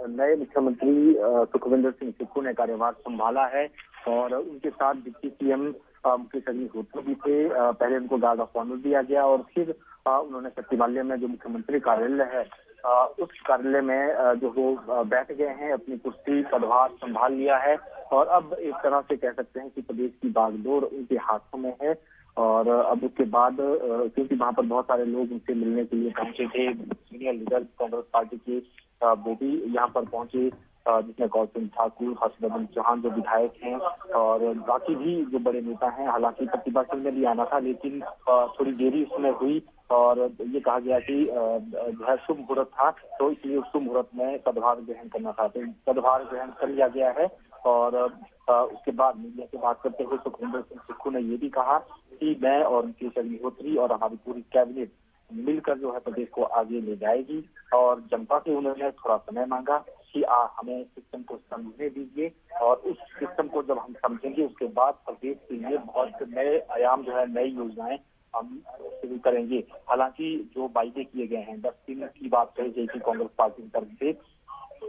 नए मुख्यमंत्री सुखविंदर सिंह सुक्खू ने कार्यभार संभाला है और उनके साथ डिप्टी सीएम मुकेश अग्निहोत्री भी थे। पहले उनको गार्ड ऑफ ऑनर दिया गया और फिर उन्होंने सचिवालय में जो मुख्यमंत्री कार्यालय है उस कार्यालय में जो वो बैठ गए हैं, अपनी कुर्सी पदभार संभाल लिया है और अब एक तरह से कह सकते हैं कि प्रदेश की बागडोर उनके हाथों में है। और अब उसके बाद क्योंकि वहां पर बहुत सारे लोग उनसे मिलने के लिए पहुंचे थे, सीनियर लीडर कांग्रेस पार्टी के वो भी यहाँ पर पहुंचे, जिसमें कौल सिंह ठाकुर, हर्षवर्धन चौहान जो विधायक हैं और बाकी भी जो बड़े नेता हैं। हालांकि प्रतिभा सिंह ने भी आना था लेकिन थोड़ी देरी उसमें हुई और ये कहा गया कि जो है शुभ मुहूर्त था, तो इसलिए उस शुभ मुहूर्त में पदभार ग्रहण करना था। तो पदभार ग्रहण कर लिया गया है और उसके बाद मीडिया से बात करते हुए सुखविंदर सिंह सुक्खू ने ये भी कहा कि मैं और मुकेश अग्निहोत्री और हमारी पूरी कैबिनेट मिलकर जो है प्रदेश को आगे ले जाएगी। और जनता से उन्होंने थोड़ा समय मांगा कि हमें सिस्टम को समझने दीजिए, और उस सिस्टम को जब हम समझेंगे उसके बाद प्रदेश के लिए बहुत नए आयाम जो है, नई योजनाएं हम शुरू करेंगे। हालांकि जो वायदे किए गए हैं, 10 दिन की बात कही गई थी कांग्रेस पार्टी की तरफ से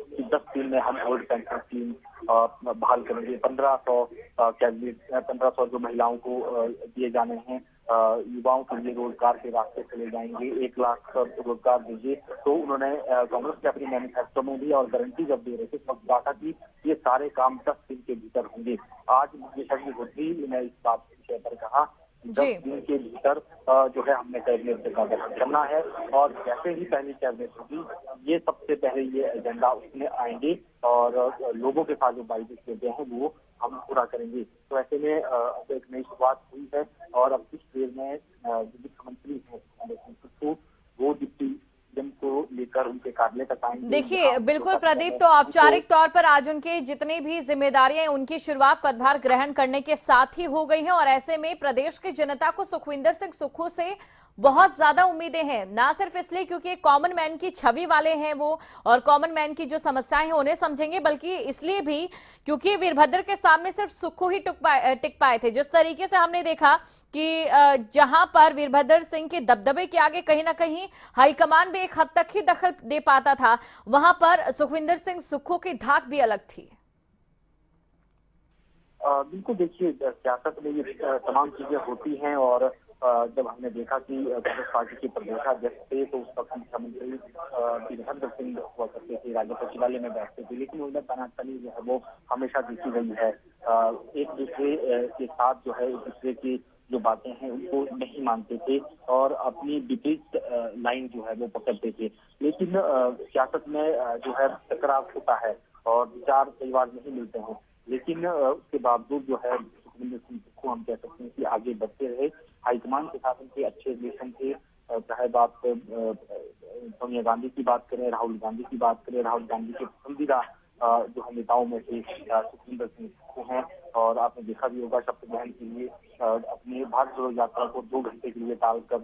कि 10 दिन में हम ओल्ड पेंशन स्कीम बहाल करेंगे, 1500 कैबिनेट 1500 जो महिलाओं को दिए जाने हैं, युवाओं के लिए रोजगार के रास्ते चले जाएंगे, 1 लाख रोजगार दीजिए। तो उन्होंने कांग्रेस के अपनी मैनिफेस्टो में भी और गारंटी जब दे रहे थे तब कहा था कि ये सारे काम 10 दिन के भीतर होंगे। आज मुकेश अग्निहोत्री ने इस बात के पर कहा 10 दिन के भीतर जो है हमने कैबिनेट का गठन करना है, और जैसे ही पहली कैबिनेट होगी ये सबसे पहले ये एजेंडा उसमें आएंगे और लोगों के साथ जो वायदे किए गए हैं वो हम पूरा करेंगे। तो ऐसे में अब एक नई शुरुआत हुई है, और अब कुछ देर में मुख्यमंत्री हैं वो डिप्टी सीएम को लेकर उनके कार्यालय तक आएंगे। देखिए बिल्कुल प्रदीप, तो औपचारिक तौर पर आज उनके जितनी भी जिम्मेदारियां उनकी शुरुआत पदभार ग्रहण करने के साथ ही हो गई है, और ऐसे में प्रदेश की जनता को सुखविंदर सिंह सुक्खू से बहुत ज्यादा उम्मीदें हैं, ना सिर्फ इसलिए क्योंकि एक कॉमन मैन की छवि वाले हैं वो और कॉमन मैन की जो समस्याएं हैं उन्हें समझेंगे, बल्कि इसलिए भी क्योंकि वीरभद्र के सामने सिर्फ सुक्खू ही टिक पाए थे। जिस तरीके से हमने देखा कि जहां पर वीरभद्र सिंह के दबदबे के आगे कहीं ना कहीं हाईकमान भी एक हद तक ही दखल दे पाता था, वहां पर सुखविंदर सिंह सुक्खू की धाक भी अलग थी। बिल्कुल, देखिए सियासत में ये तमाम चीजें होती हैं, और जब हमने देखा कि कांग्रेस पार्टी के प्रदेशाध्यक्ष थे तो उस वक्त मुख्यमंत्री वीरभद्र सिंह हुआ करते थे, राज्य सचिवालय में बैठते थे, लेकिन उनमें तनातनी जो है वो हमेशा देखी गई है। एक दूसरे के साथ जो है, एक दूसरे की जो बातें हैं उनको नहीं मानते थे और अपनी विपरीत लाइन जो है वो पकड़ते थे। लेकिन सियासत में जो है टकराव होता है और विचार कई बार नहीं मिलते हैं, लेकिन उसके बावजूद जो है सुखविंदर सिंह सुक्खू हम कह सकते हैं कि आगे बढ़ते रहे। हाईकमान के साथ उनके अच्छे रिलेशन थे, चाहे बात सोनिया गांधी की बात करें, राहुल गांधी की बात करें। राहुल गांधी के पसंदीदा जो नेताओं में से सुखविंदर सिंह सुक्खू हैं, और आपने देखा भी होगा शपथ ग्रहण के लिए अपनी भारत जोड़ो यात्रा को 2 घंटे के लिए टालकर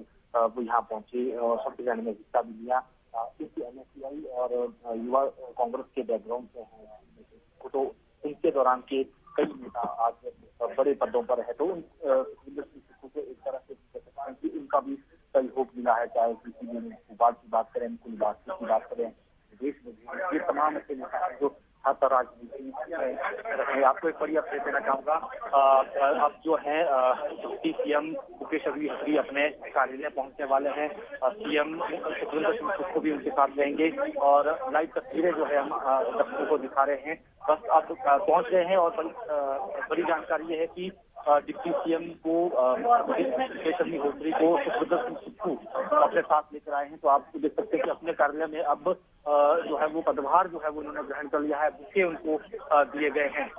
वो यहाँ पहुंचे और शपथ ग्रहण में हिस्सा भी लिया। क्योंकि एनएसयूआई और युवा कांग्रेस के बैकग्राउंड से हैं, तो उनके दौरान के कई नेता आज बड़े पदों पर है, तो सुखविंदर सिंह सुक्खू को एक तरह से कि उनका भी सहयोग मिला है, चाहे किसी भी भोपाल की बात करें, कुलवासी की बात करें, देश में भी ये तमाम ऐसे नेता हैं जो हर तरह राजनीति। आपको एक बड़ी अपडेट देना चाहूंगा, अब जो है डिप्टी सीएम मुकेश अग्निहोत्री अपने कार्यालय पहुंचने वाले हैं। सीएम सुखविंदर सिंह सुक्खू भी उनके साथ रहेंगे, और लाइव तस्वीरें जो है हम दर्शकों को दिखा रहे हैं। बस अब पहुंच गए हैं, और बड़ी जानकारी ये है कि डिप्टी सीएम को मुकेश अग्निहोत्री को सुखविंदर सिंह सुक्खू अपने साथ लेकर आए हैं। तो आप देख सकते हैं कि अपने कार्यालय में अब जो है वो पदभार जो है वो उन्होंने ग्रहण कर लिया है, बुके उनको दिए गए हैं,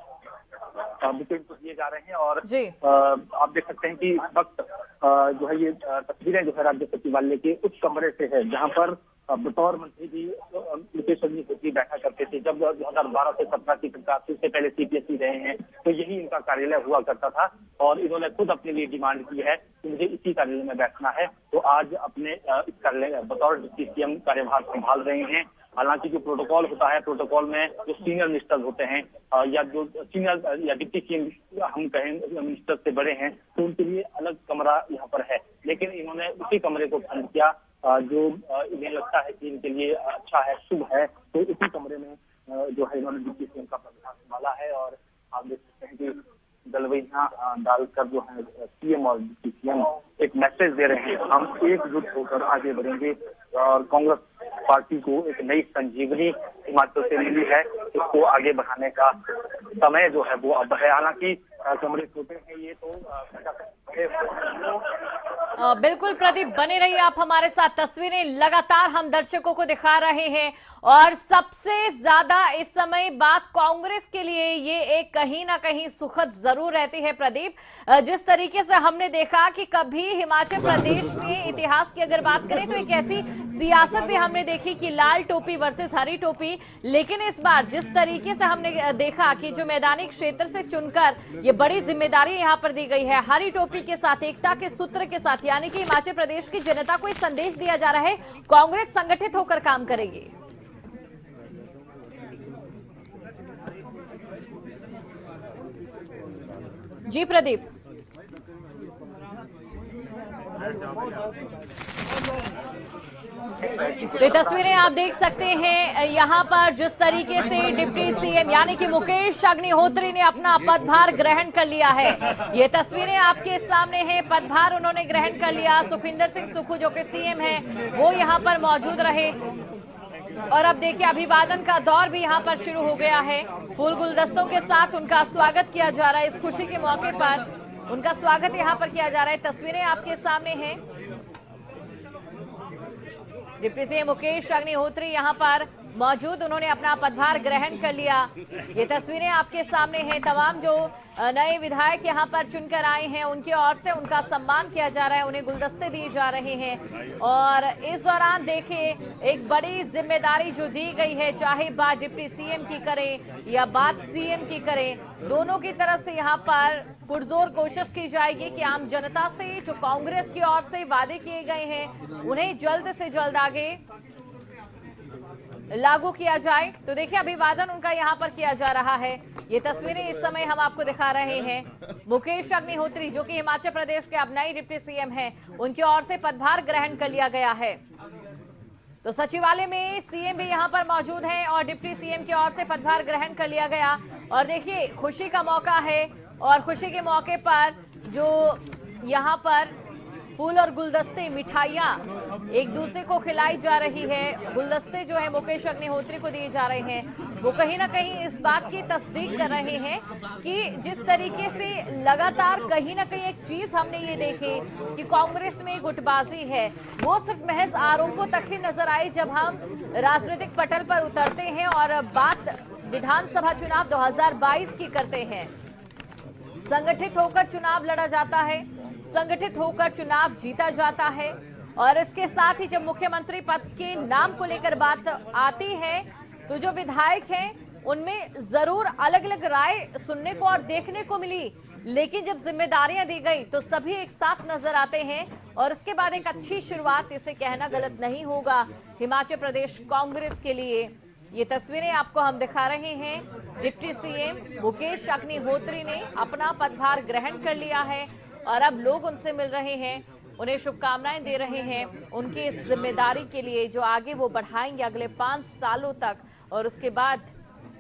बुके उनको दिए जा रहे हैं। और आप देख सकते हैं कि इस वक्त जो है ये तस्वीरें जो है राज्य सचिवालय के उस कमरे से है जहाँ पर बतौर मंत्री भी मुकेश अग्निहोत्री बैठा करते थे। जब 2012 से 17 की प्रशासन से पहले सीपीएससी रहे हैं, तो यही इनका कार्यालय हुआ करता था, और इन्होंने खुद अपने लिए डिमांड की है कि मुझे इसी कार्यालय में बैठना है। तो आज अपने इस कार्यालय बतौर डिप्टी सीएम कार्यभार संभाल रहे हैं। हालांकि जो प्रोटोकॉल होता है, प्रोटोकॉल में जो सीनियर मिनिस्टर होते हैं या जो सीनियर या डिप्टी सीएम हम कहें मिनिस्टर से बड़े हैं, तो उनके लिए अलग कमरा यहाँ पर है, लेकिन इन्होंने उसी कमरे को बंद किया जो इन्हें लगता है कि इनके लिए अच्छा है, शुभ है। तो इसी कमरे में जो है इन्होंने डिप्टी सीएम का पदभार संभाला है, और आप देख सकते हैं कि दलवैया डालकर जो है सीएम और डिप्टी सीएम एक मैसेज दे रहे हैं, हम एकजुट होकर आगे बढ़ेंगे, और कांग्रेस पार्टी को एक नई संजीवनी हिमाचल से मिली है, इसको आगे बढ़ाने का समय जो है वो अब है। हालांकि कमरे छोटे हैं ये, तो बिल्कुल प्रदीप, बने रहिए आप हमारे साथ। तस्वीरें लगातार हम दर्शकों को दिखा रहे हैं और सबसे ज्यादा इस समय बात कांग्रेस के लिए ये एक कहीं ना कहीं सुखद जरूर रहती है प्रदीप। जिस तरीके से हमने देखा कि कभी हिमाचल प्रदेश में इतिहास की अगर बात करें तो एक ऐसी सियासत भी हमने देखी कि लाल टोपी वर्सेस हरी टोपी, लेकिन इस बार जिस तरीके से हमने देखा कि जो मैदानी क्षेत्र से चुनकर ये बड़ी जिम्मेदारी यहाँ पर दी गई है, हरी टोपी के साथ, एकता के सूत्र के साथ, यानी कि हिमाचल प्रदेश की जनता को एक संदेश दिया जा रहा है, कांग्रेस संगठित होकर काम करेगी। जी प्रदीप। तो तस्वीरें आप देख सकते हैं यहाँ पर जिस तरीके से डिप्टी सीएम यानी कि मुकेश अग्निहोत्री ने अपना पदभार ग्रहण कर लिया है। ये तस्वीरें आपके सामने हैं, पदभार उन्होंने ग्रहण कर लिया। सुखविंदर सिंह सुक्खू जो कि सीएम हैं वो यहाँ पर मौजूद रहे और अब देखिए अभिवादन का दौर भी यहाँ पर शुरू हो गया है। फूल गुलदस्तों के साथ उनका स्वागत किया जा रहा है। इस खुशी के मौके पर उनका स्वागत यहाँ पर किया जा रहा है। तस्वीरें आपके सामने हैं, डिप्टी सीएम मुकेश अग्निहोत्री यहाँ पर मौजूद, उन्होंने अपना पदभार ग्रहण कर लिया। ये तस्वीरें आपके सामने हैं। तमाम जो नए विधायक यहाँ पर चुनकर आए हैं उनकी ओर से उनका सम्मान किया जा रहा है, उन्हें गुलदस्ते दिए जा रहे हैं और इस दौरान देखिए एक बड़ी जिम्मेदारी जो दी गई है, चाहे बात डिप्टी सीएम की करें या बात सीएम की करें, दोनों की तरफ से यहाँ पर पुरजोर कोशिश की जाएगी कि आम जनता से जो कांग्रेस की ओर से वादे किए गए हैं उन्हें जल्द से जल्द आगे लागू किया जाए। तो देखिए अभिवादन उनका यहाँ पर किया जा रहा है। ये तस्वीरें इस समय हम आपको दिखा रहे हैं। मुकेश अग्निहोत्री जो कि हिमाचल प्रदेश के अब नए डिप्टी सीएम हैं, उनकी ओर से पदभार ग्रहण कर लिया गया है। तो सचिवालय में सीएम भी यहाँ पर मौजूद हैं और डिप्टी सीएम की ओर से पदभार ग्रहण कर लिया गया और देखिए खुशी का मौका है और खुशी के मौके पर जो यहाँ पर फूल और गुलदस्ते, मिठाइयाँ एक दूसरे को खिलाई जा रही है। गुलदस्ते जो है मुकेश अग्निहोत्री को दिए जा रहे हैं, वो कहीं ना कहीं इस बात की तस्दीक कर रहे हैं कि जिस तरीके से लगातार कहीं ना कहीं एक चीज हमने ये देखी कि कांग्रेस में गुटबाजी है, वो सिर्फ महज आरोपों तक ही नजर आई जब हम राजनीतिक पटल पर उतरते हैं और बात विधानसभा चुनाव 2022 की करते हैं। संगठित होकर चुनाव लड़ा जाता है, संगठित होकर चुनाव जीता जाता है और इसके साथ ही जब मुख्यमंत्री पद के नाम को लेकर बात आती है तो जो विधायक हैं उनमें जरूर अलग अलग राय सुनने को और देखने को मिली, लेकिन जब जिम्मेदारियां दी गई तो सभी एक साथ नजर आते हैं और इसके बाद एक अच्छी शुरुआत, इसे कहना गलत नहीं होगा, हिमाचल प्रदेश कांग्रेस के लिए। ये तस्वीरें आपको हम दिखा रहे हैं। डिप्टी सीएम मुकेश अग्निहोत्री ने अपना पदभार ग्रहण कर लिया है और अब लोग उनसे मिल रहे हैं, उन्हें शुभकामनाएं दे रहे हैं उनकी इस जिम्मेदारी के लिए जो आगे वो बढ़ाएंगे अगले 5 सालों तक। और उसके बाद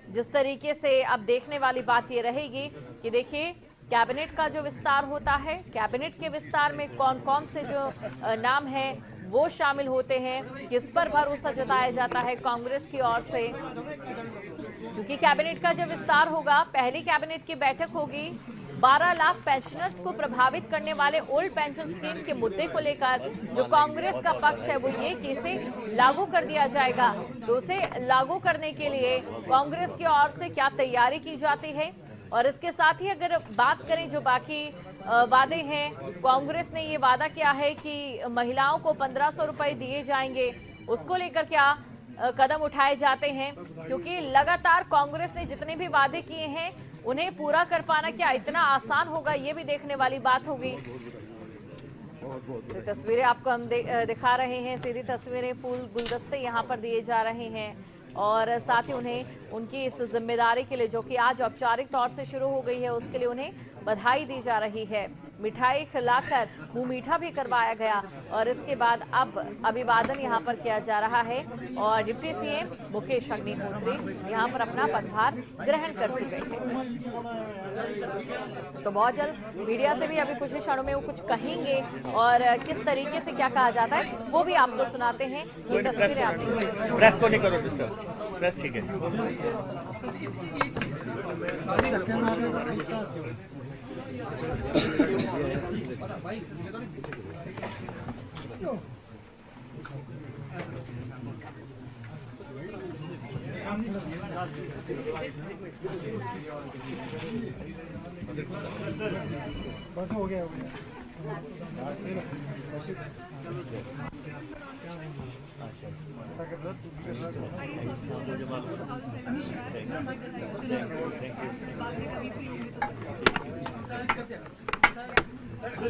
जिस तरीके से अब देखने वाली बात ये रहेगी कि देखिए कैबिनेट का जो विस्तार होता है, कैबिनेट के विस्तार में कौन कौन से जो नाम है वो शामिल होते हैं, किस पर भरोसा जताया जाता है कांग्रेस की ओर से, क्योंकि कैबिनेट का जो विस्तार होगा, पहली कैबिनेट की बैठक होगी 12 लाख पेंशनर्स को प्रभावित करने वाले ओल्ड पेंशन स्कीम के मुद्दे को लेकर जो कांग्रेस का पक्ष है वो ये कि इसे लागू कर दिया जाएगा। तो उसे लागू करने के लिए कांग्रेस की ओर से क्या तैयारी की जाती है और इसके साथ ही अगर बात करें जो बाकी वादे हैं, कांग्रेस ने ये वादा किया है कि महिलाओं को 1500 रुपए दिए जाएंगे, उसको लेकर क्या कदम उठाए जाते हैं, क्योंकि लगातार कांग्रेस ने जितने भी वादे किए हैं उन्हें पूरा कर पाना क्या इतना आसान होगा, ये भी देखने वाली बात होगी। तो तस्वीरें आपको हम दिखा रहे हैं, सीधी तस्वीरें, फूल गुलदस्ते यहाँ पर दिए जा रहे हैं और साथ ही उन्हें उनकी इस जिम्मेदारी के लिए जो कि आज औपचारिक तौर से शुरू हो गई है उसके लिए उन्हें बधाई दी जा रही है। मिठाई खिलाकर मुंह मीठा भी करवाया गया और इसके बाद अब अभिवादन यहाँ पर किया जा रहा है और डिप्टी सीएम मुकेश अग्निहोत्री यहाँ पर अपना पदभार ग्रहण कर चुके हैं। तो बहुत जल्द मीडिया से भी अभी कुछ ही क्षणों में वो कुछ कहेंगे और किस तरीके से क्या कहा जाता है वो भी आपको सुनाते हैं। ये तस्वीरें आप देखिए। प्रेस को नहीं करो डिस्टर्ब, प्रेस ठीक है।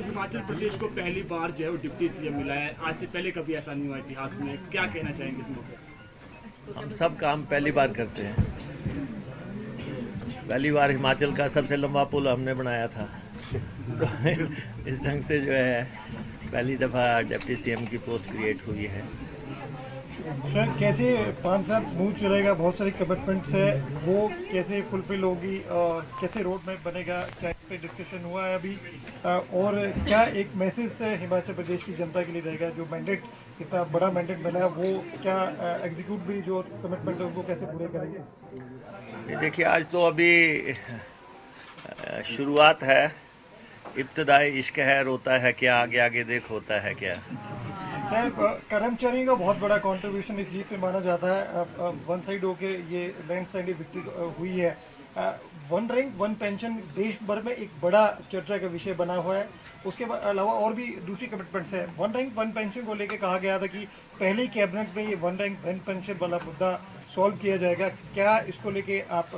हिमाचल प्रदेश को पहली बार जो है वो डिप्टी सीएम मिला है। आज से पहले कभी ऐसा नहीं हुआ इतिहास में, क्या कहना चाहेंगे इस मौके पर? हम सब काम पहली बार करते हैं। पहली बार हिमाचल का सबसे लंबा पुल हमने बनाया था। तो इस ढंग से जो है पहली दफ़ा डिप्टी सीएम की पोस्ट क्रिएट हुई है। सर कैसे 5 साल स्मूथ चलेगा, बहुत सारी कमिटमेंट्स है, वो कैसे फुलफिल होगी और कैसे रोड मैप बनेगा, क्या इस पे डिस्कशन हुआ है अभी? और क्या एक मैसेज हिमाचल प्रदेश की जनता के लिए रहेगा, जो मैंडेट इतना बड़ा मैंडेट बना है वो क्या एग्जीक्यूट भी जो कमिटमेंट है उनको कैसे पूरे करेंगे? देखिए आज तो अभी शुरुआत है, इब्तदाई इश्क है, रोता है क्या, आगे आगे देख होता है क्या। सर कर्मचारियों का बहुत बड़ा कंट्रीब्यूशन इस जीत में माना जाता है। वन साइड होके ये लैंडस्लाइड विक्ट्री हुई है। वन रैंक वन पेंशन देश भर में एक बड़ा चर्चा का विषय बना हुआ है। उसके अलावा और भी दूसरी कमिटमेंट्स है। वन रैंक वन पेंशन को लेकर कहा गया था कि पहले ही कैबिनेट में ये वन रैंक वन पेंशन वाला मुद्दा सॉल्व किया जाएगा। क्या इसको लेके आप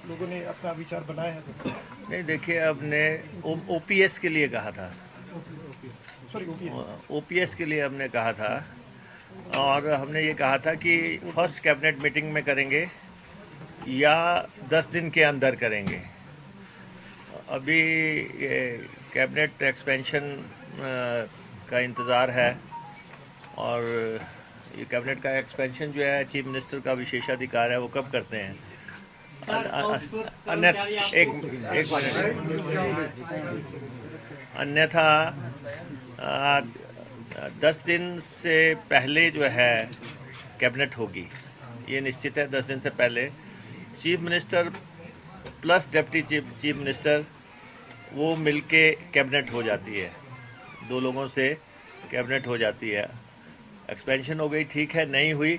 लोगों ने अपना विचार बनाया है? नहीं देखिए, हमने ओपीएस के लिए कहा था, ओपीएस के लिए हमने कहा था, और हमने ये कहा था कि फर्स्ट कैबिनेट मीटिंग में करेंगे या 10 दिन के अंदर करेंगे। अभी ये कैबिनेट एक्सपेंशन का इंतज़ार है, और ये कैबिनेट का एक्सपेंशन जो है चीफ मिनिस्टर का विशेषाधिकार है, वो कब करते हैं। अन्यथा 10 दिन से पहले जो है कैबिनेट होगी, ये निश्चित है। 10 दिन से पहले chief minister plus deputy chief minister वो मिलके कैबिनेट हो जाती है, 2 लोगों से कैबिनेट हो जाती है। एक्सपेंशन हो गई, ठीक है, नहीं हुई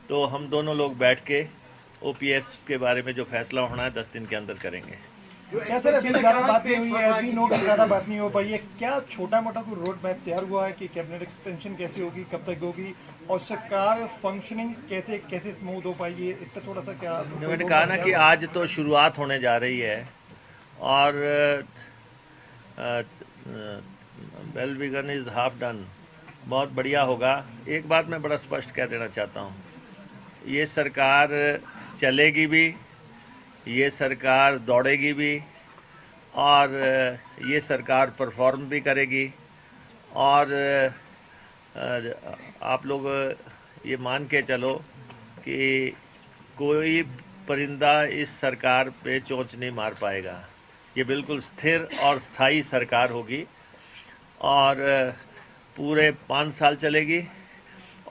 तो हम दोनों लोग बैठ के ओपीएस के बारे में जो फैसला होना है 10 दिन के अंदर करेंगे। क्या सर अभी ज़्यादा बात नहीं हुई है, अभी नो की ज़्यादा बात नहीं हो पाई है? क्या छोटा मोटा कोई रोड मैप तैयार हुआ है कि कैबिनेट एक्सटेंशन कैसे होगी, कब तक होगी, और सरकार फंक्शनिंग कैसे स्मूथ हो पाएगी, इस पर थोड़ा सा क्या? मैंने कहा ना कि आज तो शुरुआत होने जा रही है, और well begin is half done, बहुत बढ़िया होगा। एक बात मैं बड़ा स्पष्ट कह देना चाहता हूँ, ये सरकार चलेगी भी, ये सरकार दौड़ेगी भी, और ये सरकार परफॉर्म भी करेगी। और आप लोग ये मान के चलो कि कोई परिंदा इस सरकार पे चोंच नहीं मार पाएगा। ये बिल्कुल स्थिर और स्थायी सरकार होगी, और पूरे 5 साल चलेगी,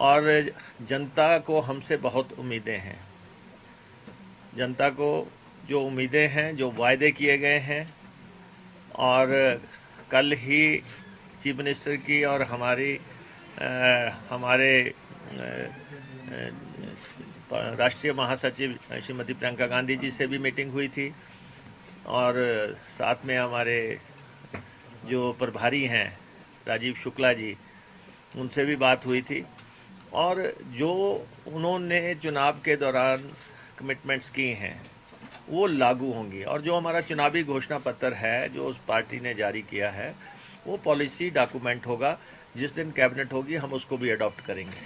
और जनता को हमसे बहुत उम्मीदें हैं। जनता को जो उम्मीदें हैं, जो वायदे किए गए हैं, और कल ही चीफ मिनिस्टर की और हमारे राष्ट्रीय महासचिव श्रीमती प्रियंका गांधी जी से भी मीटिंग हुई थी, और साथ में हमारे जो प्रभारी हैं राजीव शुक्ला जी, उनसे भी बात हुई थी। और जो उन्होंने चुनाव के दौरान कमिटमेंट्स की हैं वो लागू होंगी, और जो हमारा चुनावी घोषणा पत्र है जो उस पार्टी ने जारी किया है वो पॉलिसी डॉक्यूमेंट होगा। जिस दिन कैबिनेट होगी हम उसको भी अडॉप्ट करेंगे।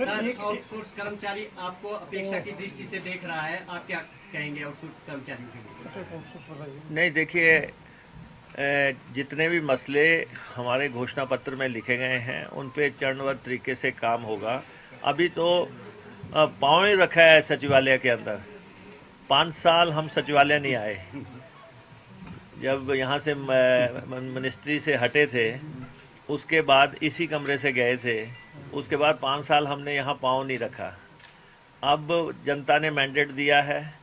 आउटसोर्स कर्मचारी आपको अपेक्षा की दृष्टि से देख रहा है, आप क्या कहेंगे आउटसोर्स कर्मचारियों के लिए? नहीं देखिए, जितने भी मसले हमारे घोषणा पत्र में लिखे गए हैं उन पे चरणबद्ध तरीके से काम होगा। अभी तो पाँव ही रखा है सचिवालय के अंदर, 5 साल हम सचिवालय नहीं आए। जब यहाँ से मिनिस्ट्री से हटे थे उसके बाद इसी कमरे से गए थे, उसके बाद 5 साल हमने यहाँ पाँव नहीं रखा। अब जनता ने मैंडेट दिया है,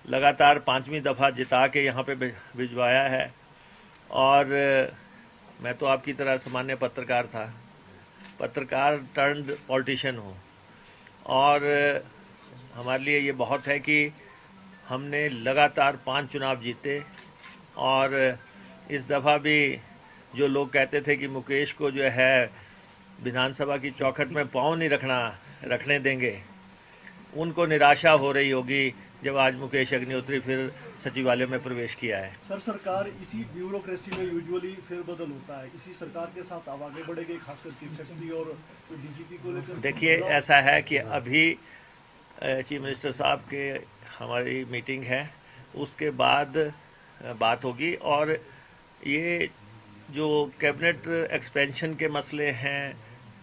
लगातार 5वीं दफ़ा जिता के यहाँ पे भिजवाया है, और मैं तो आपकी तरह सामान्य पत्रकार था, पत्रकार टर्न्ड पॉलिटिशियन हूँ। और हमारे लिए ये बहुत है कि हमने लगातार 5 चुनाव जीते, और इस दफ़ा भी जो लोग कहते थे कि मुकेश को जो है विधानसभा की चौखट में पाँव नहीं रखने देंगे, उनको निराशा हो रही होगी जब आज मुकेश अग्निहोत्री फिर सचिवालय में प्रवेश किया है। सर, सरकार इसी ब्यूरोक्रेसी में यूजुअली फेरबदल होता है, इसी सरकार के साथ आप आगे बढ़ेंगे, खासकर चीफ सेक्रेटरी और डीजीपी को लेकर? देखिए, ऐसा है कि अभी चीफ मिनिस्टर साहब के हमारी मीटिंग है, उसके बाद बात होगी। और ये जो कैबिनेट एक्सपेंशन के मसले हैं,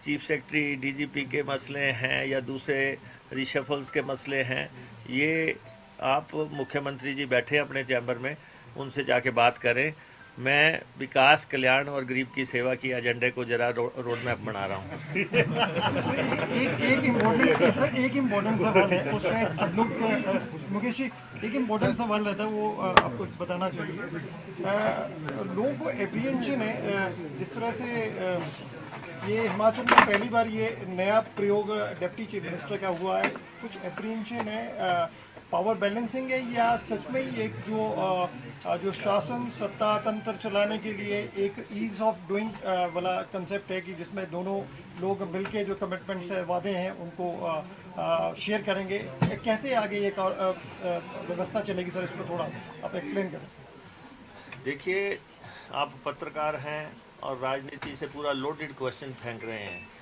चीफ सेक्रेटरी डीजीपी के मसले हैं या दूसरे रिशफल्स के मसले हैं, ये आप मुख्यमंत्री जी बैठे अपने चैम्बर में, उनसे जाके बात करें। मैं विकास, कल्याण और गरीब की सेवा की एजेंडे को जरा रोड मैप बना रहा हूँ। एक इम्पोर्टेंट सवाल है, वो शायद सब लोग, मुकेश जी, एक इम्पोर्टेंट सवाल रहता है, वो आपको बताना चाहिए। लोगों को एप्रीहेंशन है, जिस तरह से ये हिमाचल में पहली बार ये नया प्रयोग डिप्टी चीफ मिनिस्टर का हुआ है, कुछ एप्रीहेंशन है, पावर बैलेंसिंग है, या सच में ही एक जो शासन सत्ता तंत्र चलाने के लिए एक ईज ऑफ डूइंग वाला कंसेप्ट है कि जिसमें दोनों लोग मिलके जो कमिटमेंट्स है, वादे हैं, उनको शेयर करेंगे? कैसे आगे ये व्यवस्था चलेगी सर, इसको थोड़ा आप एक्सप्लेन करें। देखिए, आप पत्रकार हैं और राजनीति से पूरा लोडेड क्वेश्चन फेंक रहे हैं।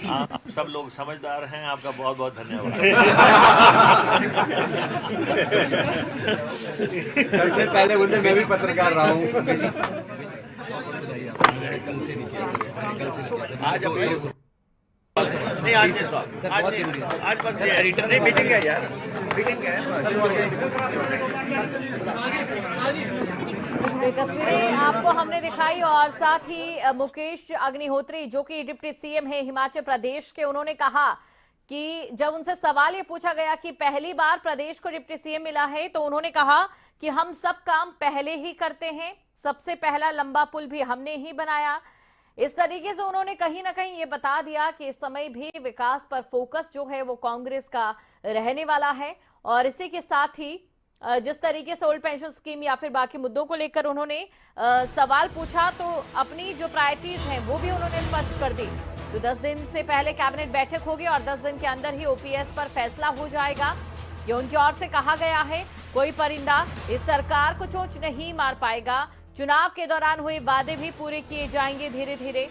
आप सब लोग समझदार हैं, आपका बहुत बहुत धन्यवाद। पहले बोलते मैं भी पत्रकार रहा हूँ। आज नहीं, आज बस नहीं, मीटिंग है यार, मीटिंग है। तो तस्वीरें आपको हमने दिखाई, और साथ ही मुकेश अग्निहोत्री जो कि डिप्टी सीएम है हिमाचल प्रदेश के, उन्होंने कहा कि जब उनसे सवाल ये पूछा गया कि पहली बार प्रदेश को डिप्टी सीएम मिला है, तो उन्होंने कहा कि हम सब काम पहले ही करते हैं, सबसे पहला लंबा पुल भी हमने ही बनाया। इस तरीके से उन्होंने कहीं ना कहीं ये बता दिया कि इस समय भी विकास पर फोकस जो है वो कांग्रेस का रहने वाला है। और इसी के साथ ही जिस तरीके से ओल्ड पेंशन स्कीम या फिर बाकी मुद्दों को लेकर उन्होंने सवाल पूछा, तो अपनी जो प्रायोरिटीज हैं वो भी उन्होंने स्पष्ट कर दी। तो 10 दिन से पहले कैबिनेट बैठक होगी और 10 दिन के अंदर ही ओपीएस पर फैसला हो जाएगा, ये उनकी ओर से कहा गया है। कोई परिंदा इस सरकार को चोंच नहीं मार पाएगा। चुनाव के दौरान हुए वादे भी पूरे किए जाएंगे धीरे धीरे।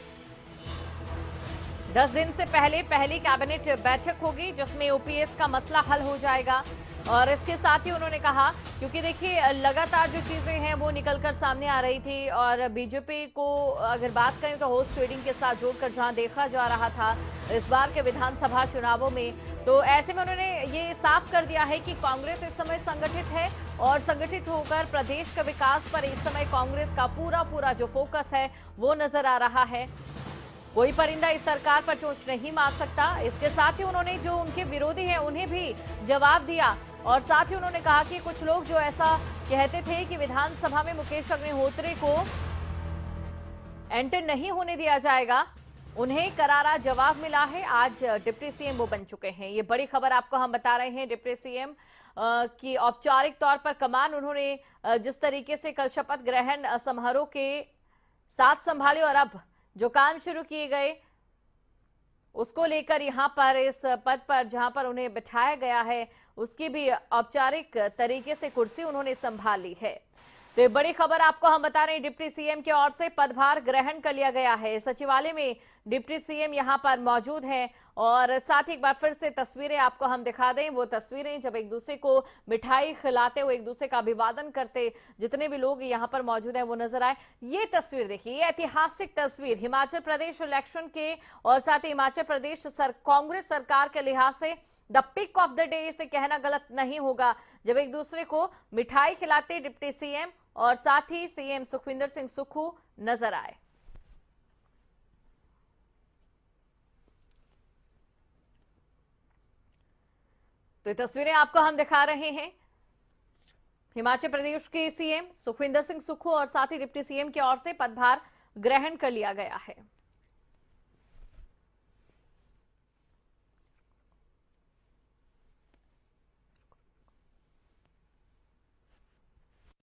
10 दिन से पहले पहली कैबिनेट बैठक होगी जिसमें ओपीएस का मसला हल हो जाएगा। और इसके साथ ही उन्होंने कहा, क्योंकि देखिए लगातार जो चीजें हैं वो निकलकर सामने आ रही थी, और बीजेपी को अगर बात करें तो हॉर्स ट्रेडिंग के साथ जोड़कर जहां देखा जा रहा था इस बार के विधानसभा चुनावों में, तो ऐसे में उन्होंने ये साफ कर दिया है कि कांग्रेस इस समय संगठित है और संगठित होकर प्रदेश के विकास पर इस समय कांग्रेस का पूरा जो फोकस है वो नजर आ रहा है। कोई परिंदा इस सरकार पर चोंच नहीं मार सकता। इसके साथ ही उन्होंने जो उनके विरोधी हैं उन्हें भी जवाब दिया, और साथ ही उन्होंने कहा कि कुछ लोग जो ऐसा कहते थे कि विधानसभा में मुकेश अग्निहोत्री को एंटर नहीं होने दिया जाएगा, उन्हें करारा जवाब मिला है। आज डिप्टी सीएम वो बन चुके हैं। ये बड़ी खबर आपको हम बता रहे हैं। डिप्टी सीएम की औपचारिक तौर पर कमान उन्होंने जिस तरीके से कल शपथ ग्रहण समारोह के साथ संभाले और अब जो काम शुरू किए गए उसको लेकर यहाँ पर इस पद पर जहां पर उन्हें बिठाया गया है उसकी भी औपचारिक तरीके से कुर्सी उन्होंने संभाल ली है। तो ये बड़ी खबर आपको हम बता रहे हैं। डिप्टी सीएम की ओर से पदभार ग्रहण कर लिया गया है। सचिवालय में डिप्टी सीएम यहां पर मौजूद हैं, और साथ ही एक बार फिर से तस्वीरें आपको हम दिखा दें, वो तस्वीरें जब एक दूसरे को मिठाई खिलाते हुए एक दूसरे का अभिवादन करते जितने भी लोग यहां पर मौजूद हैं वो नजर आए। ये तस्वीर देखिए, ये ऐतिहासिक तस्वीर हिमाचल प्रदेश इलेक्शन के, और साथ ही हिमाचल प्रदेश कांग्रेस सरकार के लिहाज से the pick of the day इसे कहना गलत नहीं होगा, जब एक दूसरे को मिठाई खिलाते डिप्टी सीएम और साथ ही सीएम सुखविंदर सिंह सुक्खू नजर आए। तो ये तस्वीरें आपको हम दिखा रहे हैं। हिमाचल प्रदेश के सीएम सुखविंदर सिंह सुक्खू और साथ ही डिप्टी सीएम की ओर से पदभार ग्रहण कर लिया गया है।